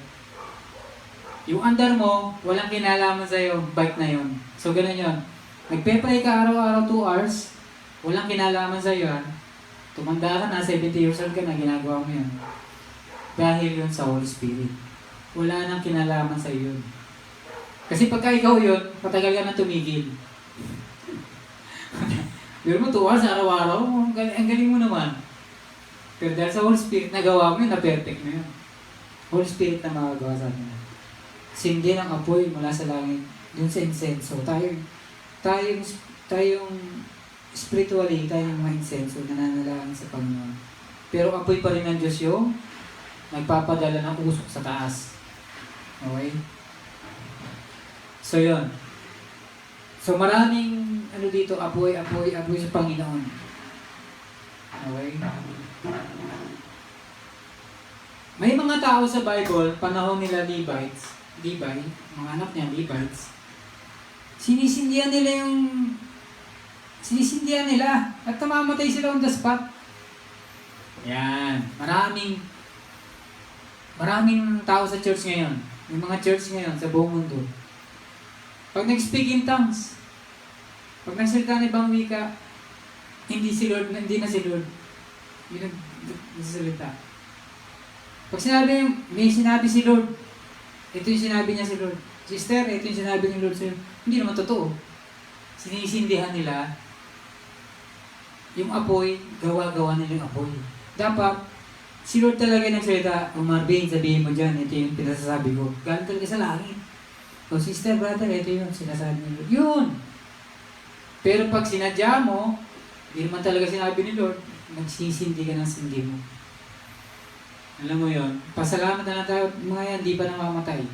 Yung andar mo, walang kinalaman sa'yo, bike na yon. So, ganun yun. Nagpe-pray ka araw-araw 2 hours, walang kinalaman sa'yo, ha? Tumanda ka na, 70 years old ka na, ginagawa mo yun. Dahil yun sa Holy Spirit. Wala nang kinalaman sa'yo yun. Kasi pagka ikaw yun, patagal ka na tumigil. Pero mo 2 hours araw-araw, ang galing mo naman. Pero dahil sa Holy Spirit, nagawa mo yun, na-perfect na yun. Holy Spirit na magagawa sa atin. Sindi ng apoy mula sa langit dun sa insenso. Tayong spiritually, tayong mga insenso na nanalangin sa Panginoon. Pero apoy pa rin ng Diyos yung nagpapadala ng usok sa taas. Okay? So, yun. So, maraming dito, apoy sa Panginoon. Okay? May mga tao sa Bible, panahon nila Levi, mga anak niya, Levites, sinisindihan nila at tamamatay sila on the spot. Yan. Maraming tao sa church ngayon. May mga church ngayon sa buong mundo. Pag nag-speak in tongues, pag nagsalita ng ibang wika, hindi na si Lord. Yun ang nagsasalita. Pag may sinabi si Lord, ito yung sinabi niya si Lord. Sister, ito yung sinabi ni Lord sa'yo. Hindi naman totoo. Sinisindihan nila yung apoy, gawa-gawa nila yung apoy. Dapat, si Lord talaga yung nagsalita, Marvin, sabihin mo dyan, ito yung pinasasabi ko. Galing talaga sa langit. O sister, brother, ito yung sinasabi ni Lord. Yun! Pero pag sinadya mo, hindi naman talaga sinabi ni Lord, nagsisindi ka ng sindi mo. Alam mo yon, pasalamat na lang tayo, mga yan, di pa namamatay.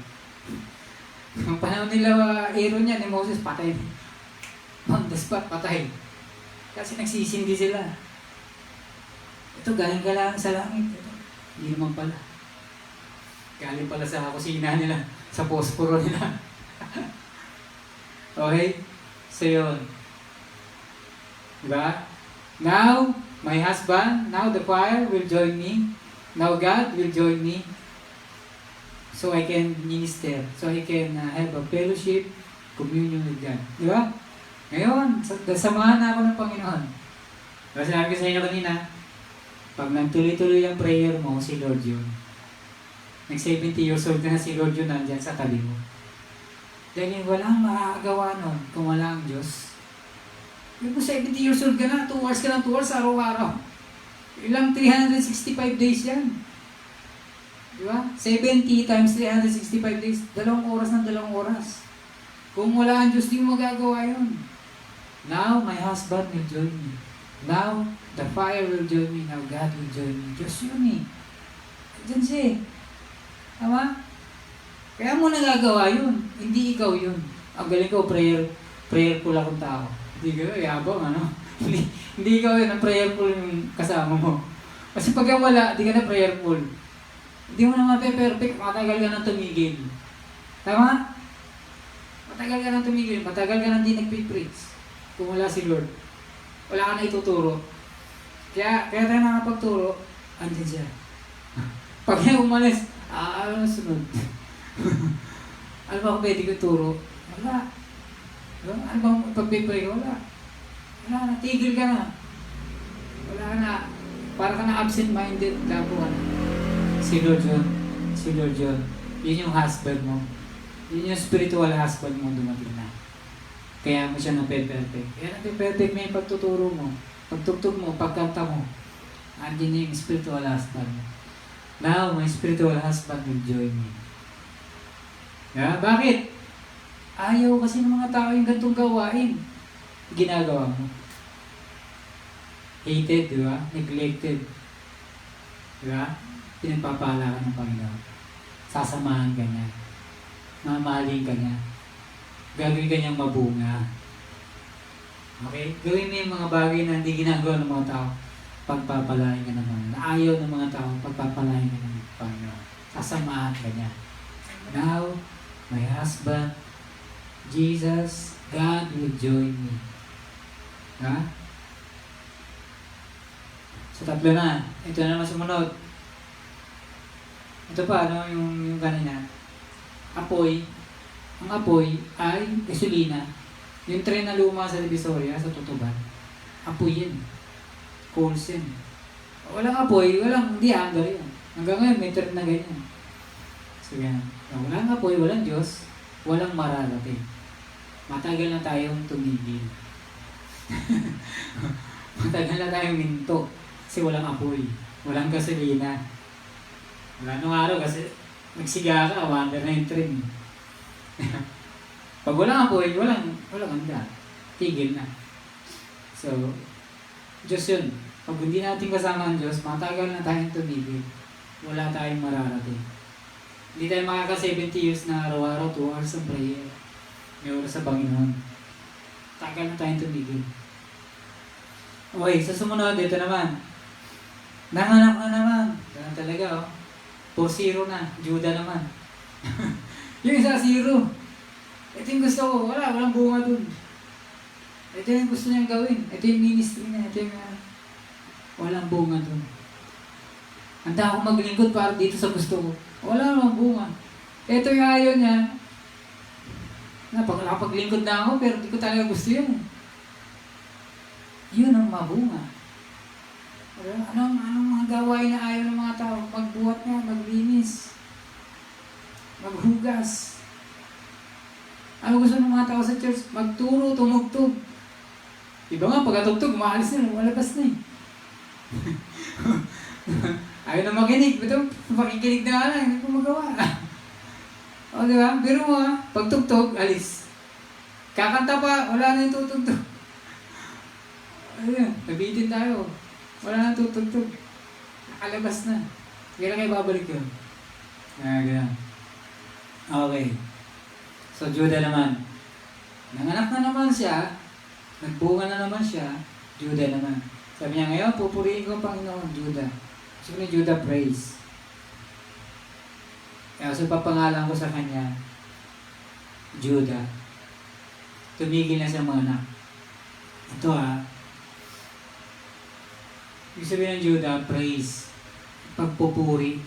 Ang panahon nila, Aaron niya, ni Moses, patay. On the spot, patay. Kasi nagsisindi sila. Ito, galing ka lang sa langit. Ito, hindi naman pala. Galing pala sa kusina nila, sa posporo nila. Okay? So yun. Diba? Now, my husband, now the choir will join me. Now God will join me. So I can minister. So I can have a fellowship, communion with God. Diba? Ngayon, samahan na ako ng Panginoon. Kasi sinabi ko sa inyo kanina, pag nagtuloy-tuloy ang prayer mo, si Lord yun. Nag-70 years old ka na, si Lord yun nandyan sa tabi mo. Dahil walang makakagawa nun kung wala ang Diyos. Yung 70 years old ka na, 2 hours ka ng 2 hours araw-araw. Ilang 365 days yan. Di ba? 70 times 365 days, 2 oras ng 2 oras. Kung wala ang Diyos, di mo magagawa yun. Now, my husband will join me. Now, the fire will join me. Now, God will join me. Diyos yun eh. Diyan siya eh. Tama? Kaya mo nagagawa yun. Hindi ikaw yun. Ang galing ko, prayerful akong tao. Hindi ka, yabang ano. Hindi ikaw yun, ang prayerful yung kasama mo. Kasi pag wala, di ka na prayerful. Hindi mo na mape-perfect, matagal ka na tumigil. Tama? Matagal ka na tumigil, matagal ka na hindi nagpipreach. Kung wala si Lord. Wala ka na ituturo. Kaya tayo nakapagturo, andyan siya. Pag niya umalis, ano na sunod? Ano ba kung pwede ko turo? Wala. Ano bang pagpipray ka? Wala. Wala na, tigil ka na. Wala ka na. Para ka na absent-minded, labo ka na. Si Lord yun. Si Lord yun. Yun yung husband mo. Yun yung spiritual husband mo dumating na. Kaya mo siya nape-perfect. Kaya nape-perfect mo yung pagtuturo mo. Pagtugtog mo, pagkanta mo. Andiyan na yung spiritual husband mo. Now, my spiritual husband will join me. Yeah? Bakit? Ayaw kasi ng mga tao yung gantong gawain. Ginagawa mo. Hated, di ba? Neglected. Di ba? Pinagpapala ka ng Panginoon. Sasamahan ka niya. Mamahalin ka niya. Gagawin ka niyang mabunga. Okay? Gawin mo yung mga bagay na hindi ginagawa ng mga tao. Pagpapalain ka naman. Ayaw ng mga tao, pagpapalain ka ng Panginoon. Sasamahan ka niya. Now, my husband, Jesus, God will join me. Ha? So, tatlo na. Ito na naman sumunod. Ito pa, ano yung kanina? Apoy. Ang apoy ay gasolina. Yung tren na luma sa Divisoria, sa Tutuban, apoy yan. Coals yan. Walang apoy, hindi hanggar yan. Hanggang ngayon, may tren na ganyan. So yan. Walang apoy, walang Diyos, walang mararating. Matagal na tayong tumigil. Matagal na tayong minto. Kasi walang apoy. Walang gasolina. Wala nung araw kasi nagsiga ka, wander na yung tren. Pag walang apoy, walang handa. Tigil na. So, Diyos yun. Pag hindi natin kasama ang Diyos, matagal na tayong tumigil. Wala tayong mararating. Hindi tayo makaka-70 years na araw-araw, 2 hours of prayer. May oras sa Panginoon. Tagal na tayong tumigil. Okay, sa sumunod, ito naman. Nanganak na naman. Ganun talaga, oh. 4-0 na. Judah naman. Yung isa 0. Ito yung gusto ko. Walang bunga dun. Ito yung gusto niyang gawin. Ito yung ministry niya. Ito yung walang bunga dun. Handa ako maglingkod para dito sa gusto ko. Wala namang bunga. Ito yung ayaw niya. Nakapaglingkod na ako pero di ko talaga gusto yun. Yun ang mabunga. Anong mga gawain na ayaw ng mga tao? Magbuhat nga, maglinis, maghugas. Ano gusto ng mga tao sa church? Magturo, tumugtog. Iba nga, pagkatugtog, maalis na, lumalabas na eh. Ayaw na makinig. Ito, makikinig na nga lang, hindi ko magawa. O, di ba? Pero mo ha, pagtugtog, alis. Kakanta pa, wala na yung tutugtog. Ayun, nabitin tayo. Wala na tutugtog. Nakalabas na. Kailan kayo babalik yun? Ganyan. Okay. So, Judah naman. Nanganak na naman siya. Nagbunga na naman siya. Judah naman. Sabi niya ngayon, pupurihin ko ang Panginoon, Judah. So, ni Judah praise. Kaya so, papangalan ko sa kanya, Judah. tumigil na sa mga anak. Ito ibig sabihin ng Judah, praise, pagpupuri.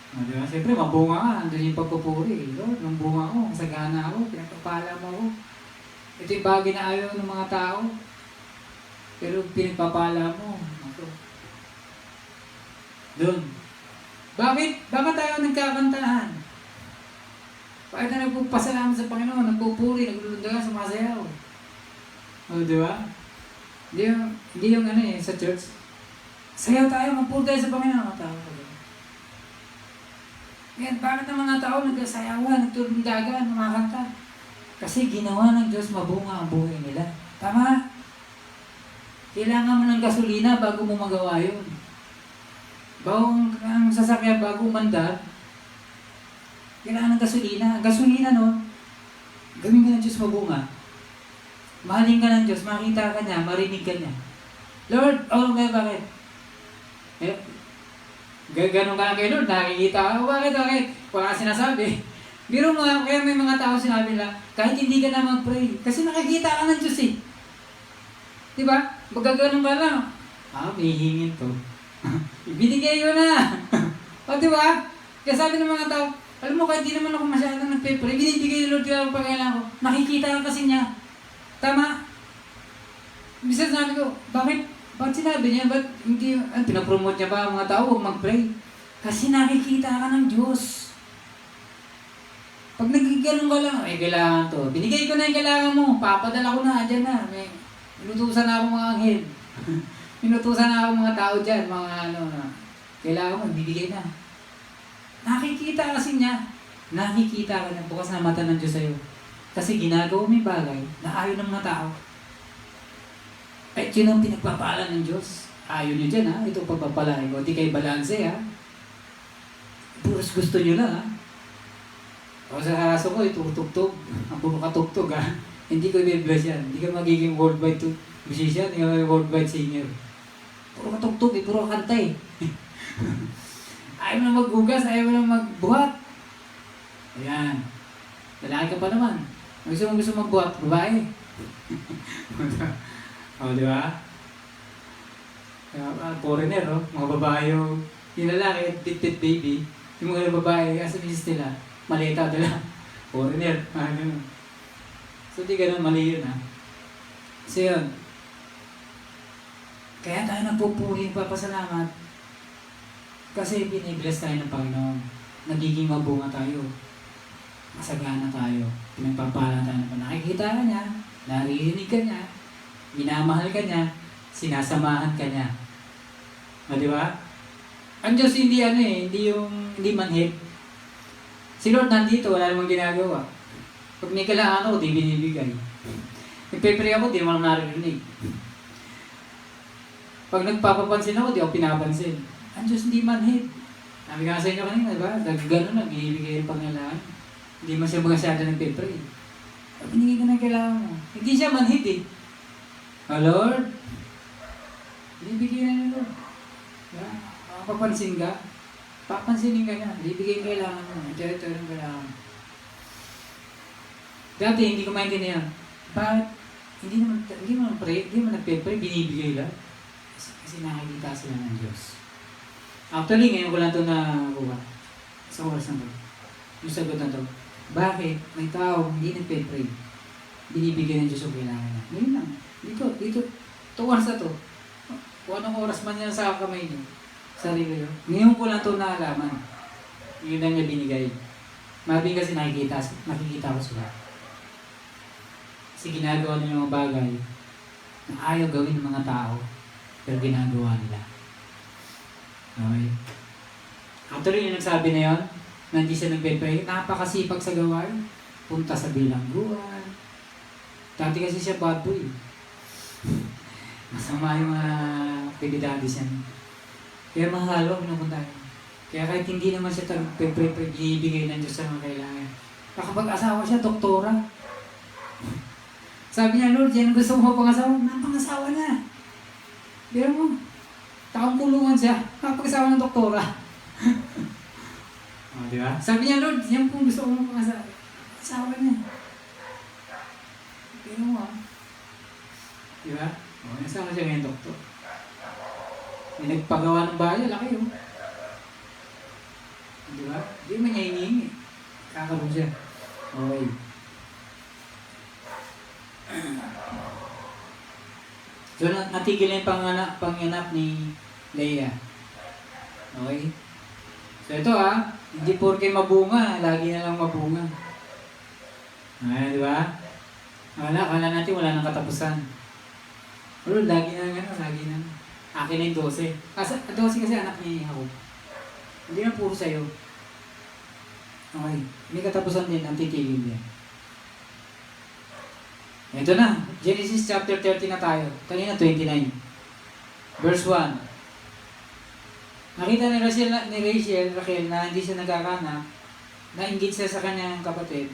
Diba? Siyempre, mabunga ka, andun yung pagpupuri. Lord, nung bunga ko, sagana ako, pinagpapala mo ako. Ito yung bagay na ayaw ng mga tao. Pero pinagpapala mo. Ako. Doon. Bakit tayo nagkakantahan? Bakit na nagpupasalamat sa Panginoon, nagpupuri, naglulundagan, sumasayaw? Di ba? Hindi yung sa church. Sayaw tayo, magpuri tayo sa Panginoon. Mga tao ko. Yan, bakit ang mga tao nagsasayawan, nagtulundagan, kumakanta? Kasi ginawa ng Diyos mabunga ang buhay nila. Tama? Kailangan mo ng gasolina bago mo magawa yun. Ang sasakyan bago umandar, kailangan ng gasolina. Ang gasolina gawin ka ng Diyos mabunga. Mahalin ka ng Diyos, makita ka niya, marinig ka niya. Lord, bakit? Ganon ka lang kay Lord, nakikita ka. Bakit? Wala sinasabi. Biro mo kaya may mga tao sinabi nila, kahit hindi ka na mag-pray, kasi nakikita ka ng Diyos eh. Diba? Magaganon ka lang. May hingin to. Ibinigay ko na. O diba? Kaya sabi ng mga tao, alam mo, kahit di naman ako masyadong nagpe-pray, binibigay ni Lord kaya pag kailangan ko. Nakikita ka kasi niya. Tama? Bisa sabi ko, bakit sinabi niya? Ba't hindi, pinapromote niya ba ang mga tao huwag mag-pray? Kasi nakikita ka ng Diyos. Pag nagigalong ka lang, kailangan to. Binigay ko na yung kailangan mo. Papadala ko na, dyan na. Inutusan na ako mga anghel. Inutusan na ako mga tao dyan, mga kailangan mo, bibigay na. Nakikita kasi niya. Nakikita ka na, bukas na mata ng Diyos sa'yo. Kasi ginagawa mo yung bagay na ayaw ng mga tao. At yun ang pinagpapala ng Diyos. Ayaw nyo dyan ito pagpapalain ko. Di kayo balanse Puros gusto nyo lang O sa kaso ko, itutugtog. Ang puro katugtog Hindi ko i-bless yan. Hindi ka magiging worldwide musician, hindi ka magiging worldwide singer. Puro katugtog puro kanta Ayaw mo na maghugas, ayaw mo na magbuhat. Ayan. Lalaki ka pa naman. Gusto magbuhat, babae. Di ba? Foreigner, mga babae yung lalaki, tit baby. Yung mga babae, as misis nila, malita nila. Foreigner, So, di ganun, mali yun So, yun. Kaya tayo nagpupuri, papasalamat. Kasi binibless tayo ng Panginoon. Nagiging mabunga tayo. Masagana tayo. Pinagpapala tayo ng Panginoon. Nakikita ka niya, naririnig ka niya, minamahal ka niya, sinasamahan ka niya. Di ba? Ang Diyos hindi hindi manhid. Si Lord nandito, wala namang ginagawa. Pag may kailangan ako, di binibigay. Nagpe-pray ako, di naman naririnig. Pag nagpapapansin ako, di ako pinapansin. Ang Diyos hindi manhid. Sabi nga sa inyo kanina, diba? Gano'n lang, binibigay yung pangailangan. Hindi man siya masyado nagpe-pray. Pag binigay ka ng kailangan mo, hindi siya manhid Lord, binibigay na nito. Papansin ka, papansinin ka niya, binibigay yung kailangan mo. Ito yung kailangan mo. Dati, hindi ko maintindihan. Bakit? Hindi mo nagpe-pray, binibigay lang. Kasi nakikita sila ng Diyos. Actually, ngayon ko lang ito nakuha. Sa oras na ito. Yung sagot na ito. Bakit? May tao, hindi nagpe-pray. Binibigay ng Diyos ang kailangan niya. Ngayon lang. Dito. Ito oras na ito. Kung anong oras man yan sa kamay niyo. Sarili niyo. Ngayon ko lang ito naalaman. Yun lang niya binigay. Mabing kasi nakikita ko sila. Kasi ginagawa nila mga bagay na ayaw gawin ng mga tao. Pero ginagawa nila. Okay. Actually, yung nagsabi na yun, na hindi siya nagpe-pray, napakasipag sa gawain. Punta sa bilangguan. Dati kasi siya bad boy. Masama yung mga aktividades yan. Kaya mahalo, pinupunta yun. Kaya kahit hindi naman siya nagpe-pray, binibigay ng Diyos sa mga kailangan. Kapag-asawa siya, doktora. Sabi niya, Lord, yan gusto mo pang-asawa. Napang-asawa na. Pero mo, taong kulungan siya, kapag-asawa ng doktora. Di ba? Sabi niya, Lord, yan kung gusto mo pang-asawa. Asawa niya. Tingnan mo Di ba? O, nasaan siya ngayon, doktor? May nagpagawa ng bahay, laki Di ba? Di man niya hinihingi. Kakaroon siya. Okay. So, natigil na yung panganap ni Leia. Okay? So, ito hindi porke mabunga, lagi na lang mabunga. Di ba? Akala natin wala nang katapusan. Pero lagi na. Akin na yung 12. 12 kasi anak ni Jacob. Hindi na puro sa'yo. Okay. May katapusan din, ang titigil niya. Ito na. Genesis chapter 30 na tayo. Kanina 29. Verse 1. Nakita ni Rachel na hindi siya nagkakanak. Nainggit siya sa kanyang kapatid.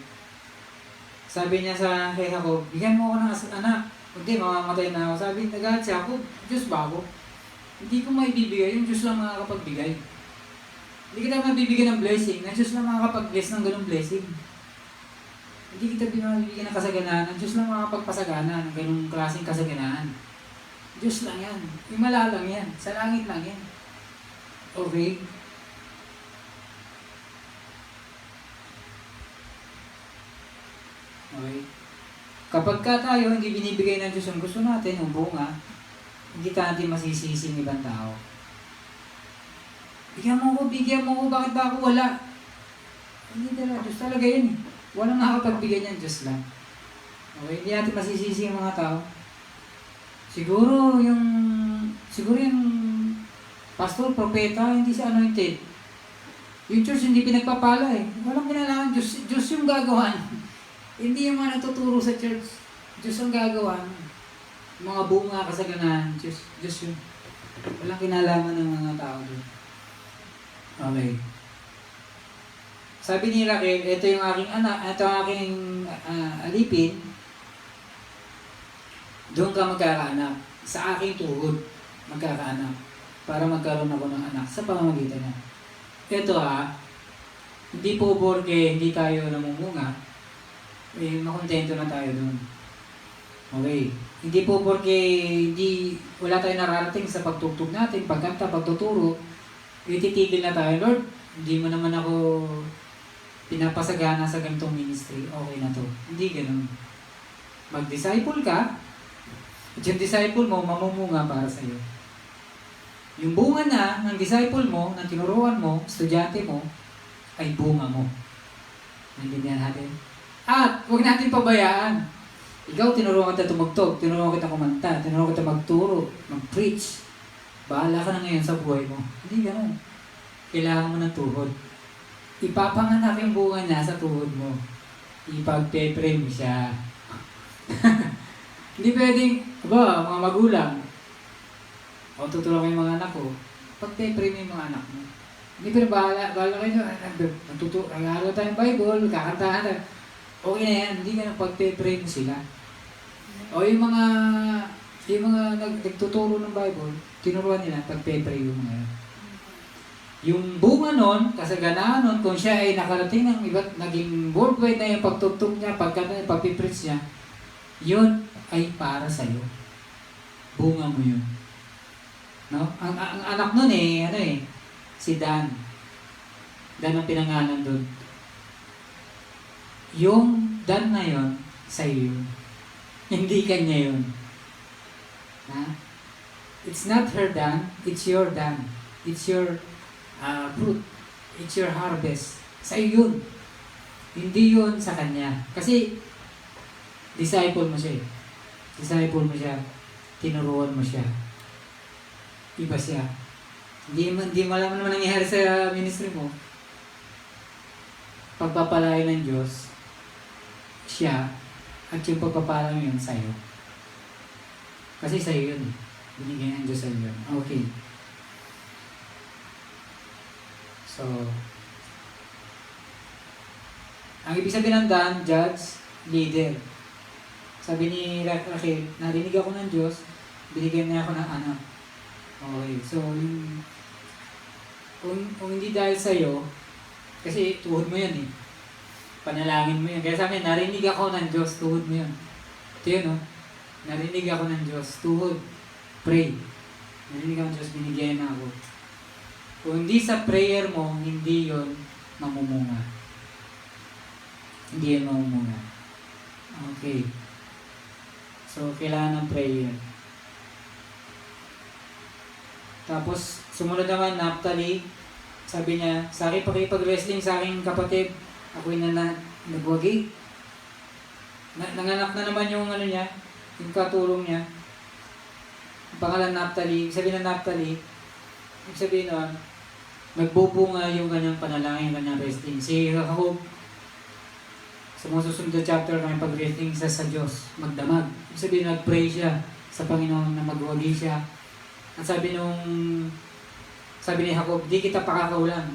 Sabi niya kay Jacob, bigyan mo ako ng anak. Hindi, mamamatay na ako. Sabi, nagalit si Jacob, Diyos ba ako? Hindi ko maibibigay, yung Diyos lang makakapagbigay. Hindi kita mabibigyan ng blessing, na Diyos lang makakapag-bless ng ganung blessing. Hindi kita mabibigyan ng kasaganaan, ang Diyos lang makakapagpasagana ng ganung klaseng kasaganaan. Diyos lang yan. Himala lang yan. Sa langit lang yan. Okay? Okay? Kapag tayo hindi binibigay ng Diyos ang gusto natin, yung bunga, hindi natin masisisi ng ibang tao. Bigyan mo ko, bakit ba ako wala? Hindi talaga, Diyos talaga yun. Walang nakakapagbigay niyan, Diyos lang. Okay, hindi natin masisisi yung mga tao. Siguro yung pastor, propeta, hindi siya anointed. Yung church hindi pinagpapala Walang kailangan, Diyos yung gagawan. Hindi yung mga natuturo sa church. Diyos ang gagawa. Mga bunga, kasaganaan, Diyos yun. Walang kinalaman ng mga tao doon. Okay. Sabi ni Raquel, ito yung aking anak, ito ang aking alipin. Doon ka magkakaanak. Sa aking tuhod, magkakaanak. Para magkaroon ako ng anak sa pamamagitan niya. Ito hindi po porke hindi tayo namumunga, makontento na tayo doon. Okay. Hindi po porke wala tayong nararating sa pagtugtog natin, pagkanta, pagtuturo, ititigil na tayo. Lord, hindi mo naman ako pinapasagana sa ganitong ministry. Okay na to. Hindi ganun. Mag-disciple ka, at yung disciple mo, mamumunga para sa'yo. Yung bunga ng disciple mo, ng tinuruan mo, estudyante mo, ay bunga mo. Naintindihan natin? At huwag natin pabayaan. Ikaw, tinuruan kita tumugtog, tinuruan kita kumanta, tinuruan kita magturo, mag-preach. Bahala ka na ngayon sa buhay mo. Hindi ganun. Kailangan mo ng tuhod. Ipapanganak yung bunga niya sa tuhod mo. Ipagpe-pray mo siya. Hindi pwedeng, mga magulang, o tutulong ko yung mga anak ko, pagpe-pray mo yung mga anak mo. Hindi pero bahala kayo, nag-aaral tayong Bible, kakantahan tayo. Okay na yan, hindi ka na pagpe-pray mo sila. O yung mga nagtuturo ng Bible, tinuruan nila, pagpe-pray yung mga yan. Yung bunga nun, kasaganaan nun, kung siya ay nakarating ng iba't naging worldwide na yung pagtugtog niya, pagkanta niya, pagpipreach niya, yun ay para sa'yo. Bunga mo yun. No? Ang anak nun si Dan. Dan ang pinangalan doon. Yung Dan na yun, sa'yo yun. Hindi kanya yun. It's not her Dan, it's your Dan. It's your fruit. It's your harvest. Sa'yo yun. Hindi yun sa kanya. Kasi, disciple mo siya Disciple mo siya. Tinuruan mo siya. Iba siya. Hindi mo alam naman nangyayari sa ministry mo. Pagpapalain ng Diyos, siya, at yung pagpapala mo yun sa'yo. Kasi sa'yo yun. Binigyan ng Diyos sa'yo yun. Okay. So, ang ibig sabihin ng Dan, judge, leader. Sabi ni Raquel, narinig ako ng Diyos, binigyan niya ako ng anak. Okay, so kung hindi dahil sa'yo, kasi tuhod mo yan Panalangin mo yan. Kaya sabi niya, narinig ako ng Diyos, tuhod mo yan. Ito yun, no? Narinig ako ng Diyos. Tuhod. Pray. Narinig ako ng Diyos, binigyan na ako. Kung hindi sa prayer mo, hindi yon mamumunga. Hindi yan mamumunga. Okay. So, kailangan ng prayer. Tapos, sumunod naman, Naphtali. Sabi niya, sa akin pakipag-wrestling sa aking kapatid. Ako'y nagwagi. Nanganak na naman yung ano niya, yung katulong niya. Ang pangalan Naphtali. Ibig sabihin ng Naphtali, ibig sabihin nun, nagbubunga yung kanyang panalangin, yung kanyang wrestling. Si Jacob, sa mga susunod na chapter kami pag-wrestling sa Diyos, magdamag. Ibig sabihin, nag-pray siya sa Panginoon na magwagi siya. At sabi ni Jacob, di kita pakakaulan.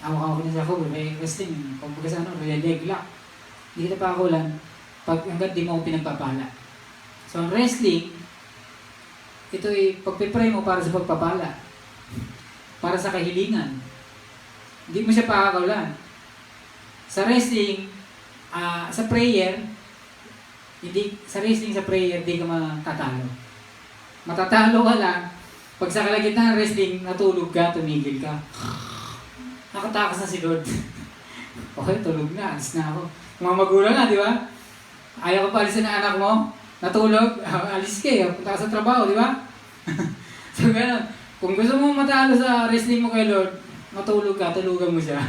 Ako ni Jacob, wrestling, kumbaga sa relegla. Di kita pakakaulan hanggat di mo pinagpapala. So, ang wrestling, ito ay pagpipray mo para sa pagpapala. Para sa kahilingan. Hindi mo siya pakakaulan. Sa wrestling, sa prayer, sa prayer, di ka matatalo. Matatalo ka lang pag sa kalagitnaan ng wrestling, natulog ka, tumigil ka. Nakatakas na si Lord. Okay, tulog na, alis na ako. Mga magulang na, di ba? Ayaw ko pa alisin ang anak mo, natulog, alis ka, punta ka sa trabaho, di ba? So, gano'n. Kung gusto mo matalo sa wrestling mo kay Lord, matulog ka, tulugan mo siya.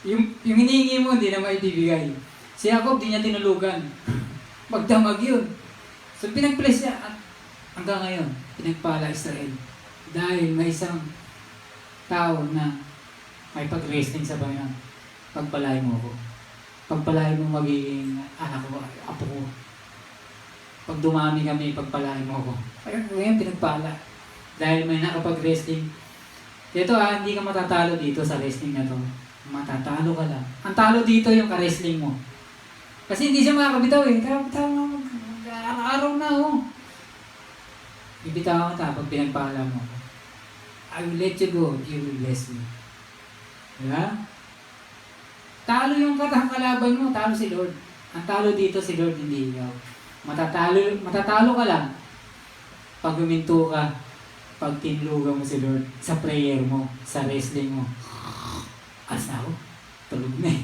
Yung hinihingi mo, hindi na maibibigay. Si Jacob, di niya tinulugan. Magdamag yun. So, pinag-bless siya. At hanggang ngayon, pinagpala Israel. Dahil may isang tao na may pag-wrestling sa Panginoon. Pagpalain mo ako. Pagpalain mo magiging anak ko, apo ko. Pag dumami kami, pagpalain mo ako. Kaya ngayon, pinagpala. Dahil may nakapag-wrestling. Ito hindi ka matatalo dito sa wrestling na to. Matatalo ka lang. Ang talo dito yung ka-wrestling mo. Kasi hindi siya makakabitaw eh. Kaya bitaw nga, araw na Ibitaw ka pag pinagpala mo. I will let you go, you will bless me. Diba? Talo yung kalaban mo, talo si Lord. Ang talo dito si Lord, hindi ikaw. Matatalo ka lang pag huminto ka, pag tinlugan mo si Lord sa prayer mo, sa wrestling mo. Alas na ako. Tulog na eh.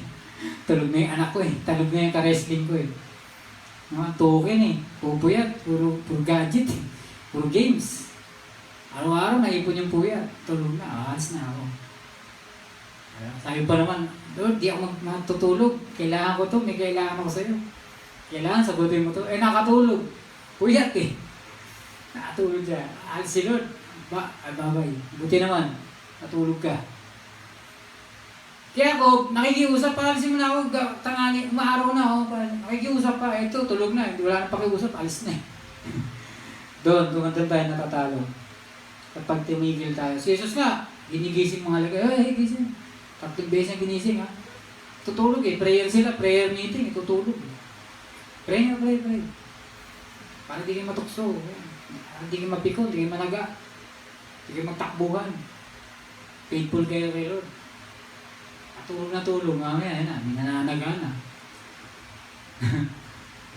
Tulog na yung anak ko eh. Tulog na yung ka-wrestling ko eh. Mga token eh. Pupuyat. Puro gadget eh. Puro games. Araw-araw naipon yung puyat. Tulog na. Alas na ako. Sabi pa naman, Lord, di ako matutulog. Kailangan ko to. May kailangan ako sa'yo. Kailangan sagutin mo to. Nakatulog. Puyat eh. Nakatulog siya. Alas si Lord. Babay. Buti naman. Natulog ka. Kaya ako, nakikiusap pa, alisin mo na ako, tangali, umaaraw na ako, nakikiusap pa, ito, tulog na, wala na pakiusap, alis na eh. Doon tayo natatalo. Kapag tumigil tayo. Si Jesus nga, ginigising mga lagay, gising. 3 beses ang ginising ha. Tutulog eh, prayer sila, prayer meeting, tutulog. Pray. Para di kayo matukso, para di kayo mapikon, di kayo malaga, di kayo magtakbuhan. Faithful kayo kay Lord. Tulog, mamaya na, may nananaga na.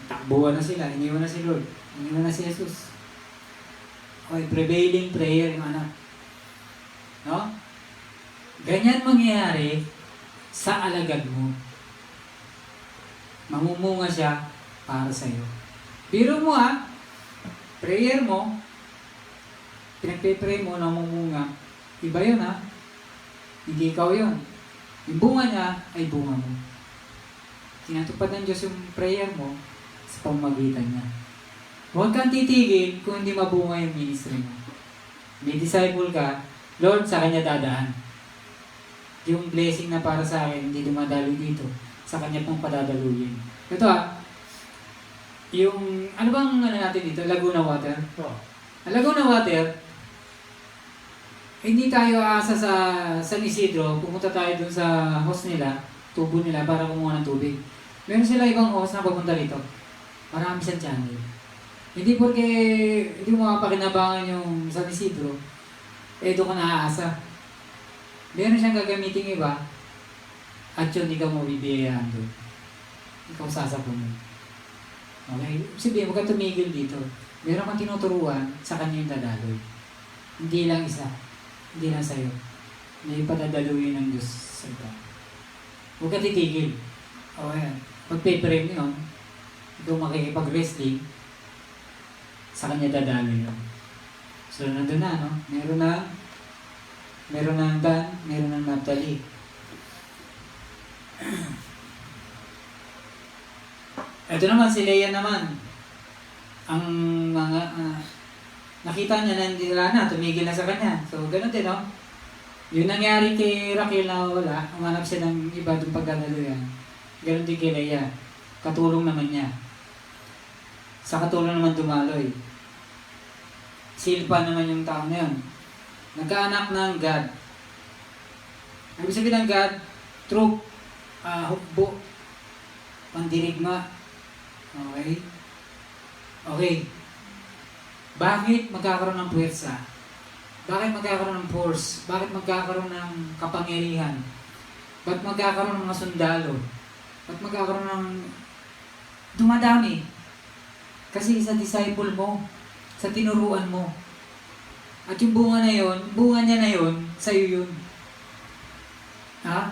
Takbuhan na sila, iniwan na si Lord, iniwan na si Jesus. Okay, prevailing prayer yung anak. No? Ganyan mangyayari sa alagad mo. Mamumunga siya para sa'yo. Biro mo prayer mo, pinagpe-pray mo, namumunga, iba yun hindi ikaw yun. Yung bunga niya ay bunga mo. Tinatupad ng Diyos yung prayer mo sa pamamagitan niya. Huwag kang titigil kung hindi mabunga yung ministry mo. May disciple ka, Lord, sa Kanya dadaan. Yung blessing na para sa akin, hindi dumadalo dito. Sa Kanya pong padadaluyin. Ito yung, ano bang natin dito? Laguna Water? Laguna Water, hindi tayo aasa sa San Isidro, pumunta tayo dun sa host nila, tubo nila para kumuha ng tubig. Meron sila ibang host na pupunta rito. Marami siyang channel. Hindi porque hindi mo mapakinabangan yung San Isidro, doon ka naaasa. Meron siyang gagamitin iba, at yun ikaw mo bibiyayaan doon. Ikaw sasapunin. Okay? Sabihin, huwag kang tumigil dito. Meron kang tinuturuan, sa kanya yung dadaloy. Hindi lang isa. Hindi lang sa'yo. May padadaluyin ng Diyos sa iba. Huwag kang titigil. O yan. Pag-pray mo yun, ikaw makikipag-wrestling, sa kanya dadaloy yun. So, nandun na, no? Meron ng Dan, meron ng Naphtali. Ito naman, si Leah naman. Ang mga, nakita niya na hindi na, tumigil na sa kanya. So, ganun din, no? Yung nangyari kay Raquel na wala, umanap siya ng iba doon pagdadaluyan. Ganun din kay Leah. Katulong naman niya. Sa katulong naman dumaloy. Silpa naman yung tao na yun. Nagkaanak ng God. Ang ibig sabihin ng God, truth, hukbo, pandirigma. Okay? Okay. Bakit magkakaroon ng puwersa? Bakit magkakaroon ng force? Bakit magkakaroon ng kapangyarihan? Bakit magkakaroon ng mga sundalo? Bakit magkakaroon ng dumadami? Kasi sa disciple mo, sa tinuruan mo. At yung bunga niya na yun, sa'yo yun. Ha?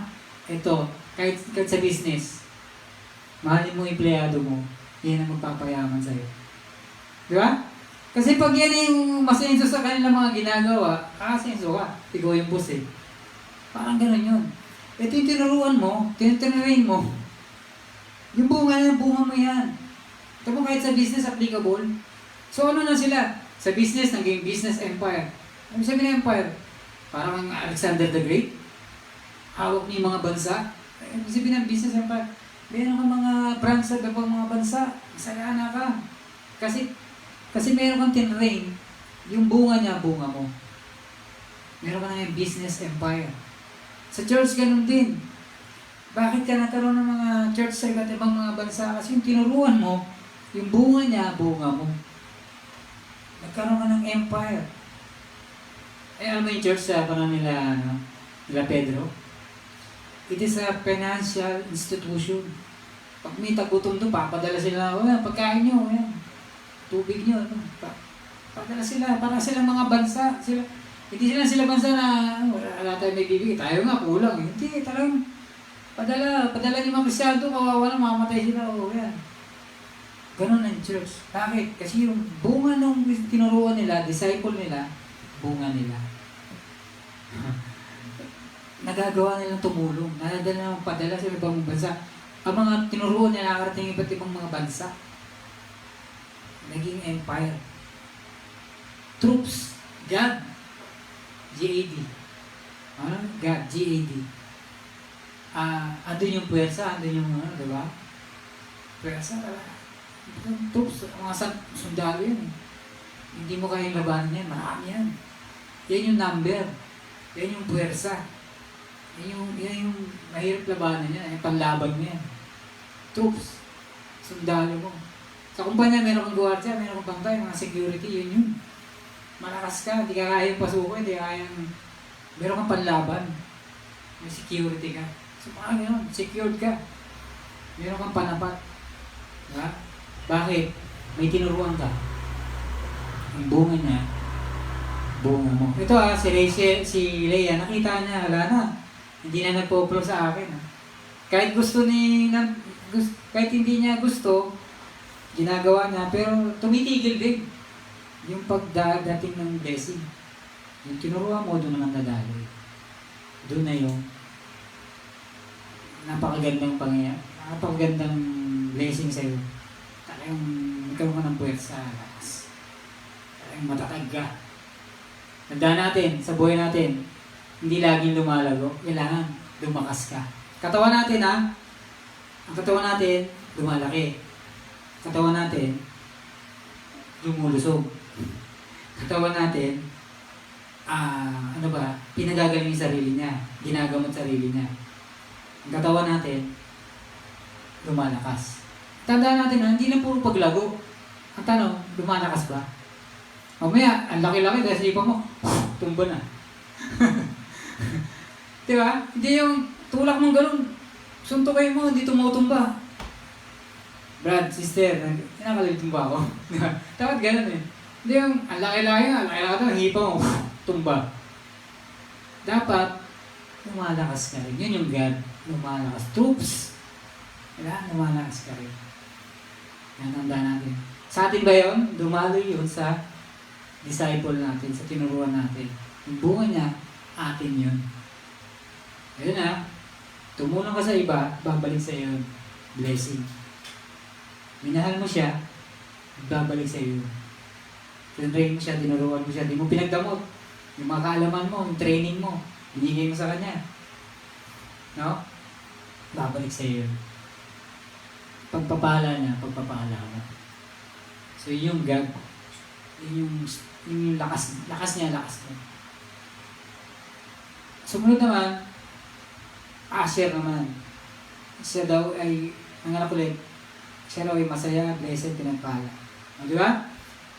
Ito, kahit sa business, mahalin mo yung empleyado mo, yan ang magpapayaman sa'yo. Di ba? Kasi pag yan yung masenso sa kanilang mga ginagawa, kakasenso ka. Ikaw yung boss eh. Parang ganun yun. Ito yung tinuruan mo, tinuturain mo. Yung bunga mo yan. Ito mo kahit sa business applicable. So ano na sila? Sa business, naging business empire. Ano sabi ng empire? Parang Alexander the Great. Hawak niya yung mga bansa. Ano sabi ng business empire? Meron kang mga branch sa ibang mga bansa. Masayana ka. Kasi meron kang tinrain. Yung bunga niya, bunga mo. Meron ka na yung business empire. Sa church, ganun din. Bakit ka nagkaroon ng mga church sa iba't ibang mga bansa? Kasi yung tinuruan mo, yung bunga niya, bunga mo. Nagkaroon ka ng empire. Alam mo yung church sa panahon nila Pedro? It is a financial institution. Pag may tagutom doon, papadala sila, pagkain nyo, tubig nyo, papadala sila, para silang mga bansa. Hindi sila bansa na, wala tayo may bibigay, tayo nga, kulang. Hindi, talagang, padala yung mga Kristyano, kawawa na, mamamatay sila, Ganon ang church. Bakit? Kasi yung bunga nung tinuruan nila, disciple nila, bunga nila. Nagagawa nilang tumulong. Nadadala ng padala sa ibang bansa. Ang mga tinuruan nila nakarating iba't ibang mga bansa. Naging empire. Troops. God. G-A-D. God. G-A-D. Andun yung puwersa, andun yung diba? Puwersa, troops, mga sundalo yan. Hindi mo kayang labanan yan, marami yan. Yan yung number. Yan yung puwersa. Yan yung mahirap labanan yan, yung panlaban mo yan. Troops, sundalo mo. Sa kumpanya, meron kang guardia, meron kang bantay, mga security, yun. Malakas ka, hindi ka kayang pasukin, hindi ka kayang... Meron kang panlaban. May security ka. So, paano yun? Secured ka. Meron kang panapat. Diba? Bakit? May tinuruan ka. Yung bunga niya, bunga mo. Ito si Leah, nakita niya, wala na. Hindi na nagpo-flow sa akin. Kahit kahit hindi niya gusto, ginagawa niya, pero tumitigil din. Yung pagdating ng blessing. Yung tinuruan mo, doon naman nadaloy. Doon na yung napakagandang napakagandang blessing sa'yo. Talagang ikaw ka ng puwersa, lakas. Talagang matatag ka. Tandaan natin, sa buhay natin, hindi laging lumalago. Kailangan lumakas ka. Katawan natin ang katawan natin, lumalaki. Katawan natin, lumulusog. Katawan natin, pinagagaling yung sarili niya. Ginagamot sarili niya. Ang katawan natin, lumalakas. Tandaan natin hindi lang puro paglago. Ang tanong, lumalakas ba? Mamaya, ang laki-laki dahil sa ipa mo, tumba na. Diba? Hindi yung tulak mong ganun, suntukin mo, hindi tumutumba. Brad, sister, kinakalit mo ba ako? Dapat ganun eh. Hindi yung, ang laki-laki nga, laki-laki, hipa mo, tumba. Dapat, lumalakas ka rin. Yun yung God, lumalakas. Troops. Kailangan lumalakas ka rin. Yan, tandaan natin. Sa atin ba yun? Dumalo yun sa disciple natin, sa tinuruan natin. Yung bunga niya, atin yun. Ayun na, tumulong ka sa iba, babalik sa iyo blessing. Minahal mo siya, babalik sa iyo. Tinrain mo siya, tinuruan mo siya, di mo pinagdamot. Yung mga kaalaman mo, yung training mo, binigay mo sa kanya. No? Babalik sa iyo. Pagpapala niya, pagpapala mo. So yung God, yung lakas niya, lakas mo. Sumunod naman, Asher naman. Siya daw ay, nanganak ulit, siya daw ay masaya, blessed, pinagpala. O, di ba?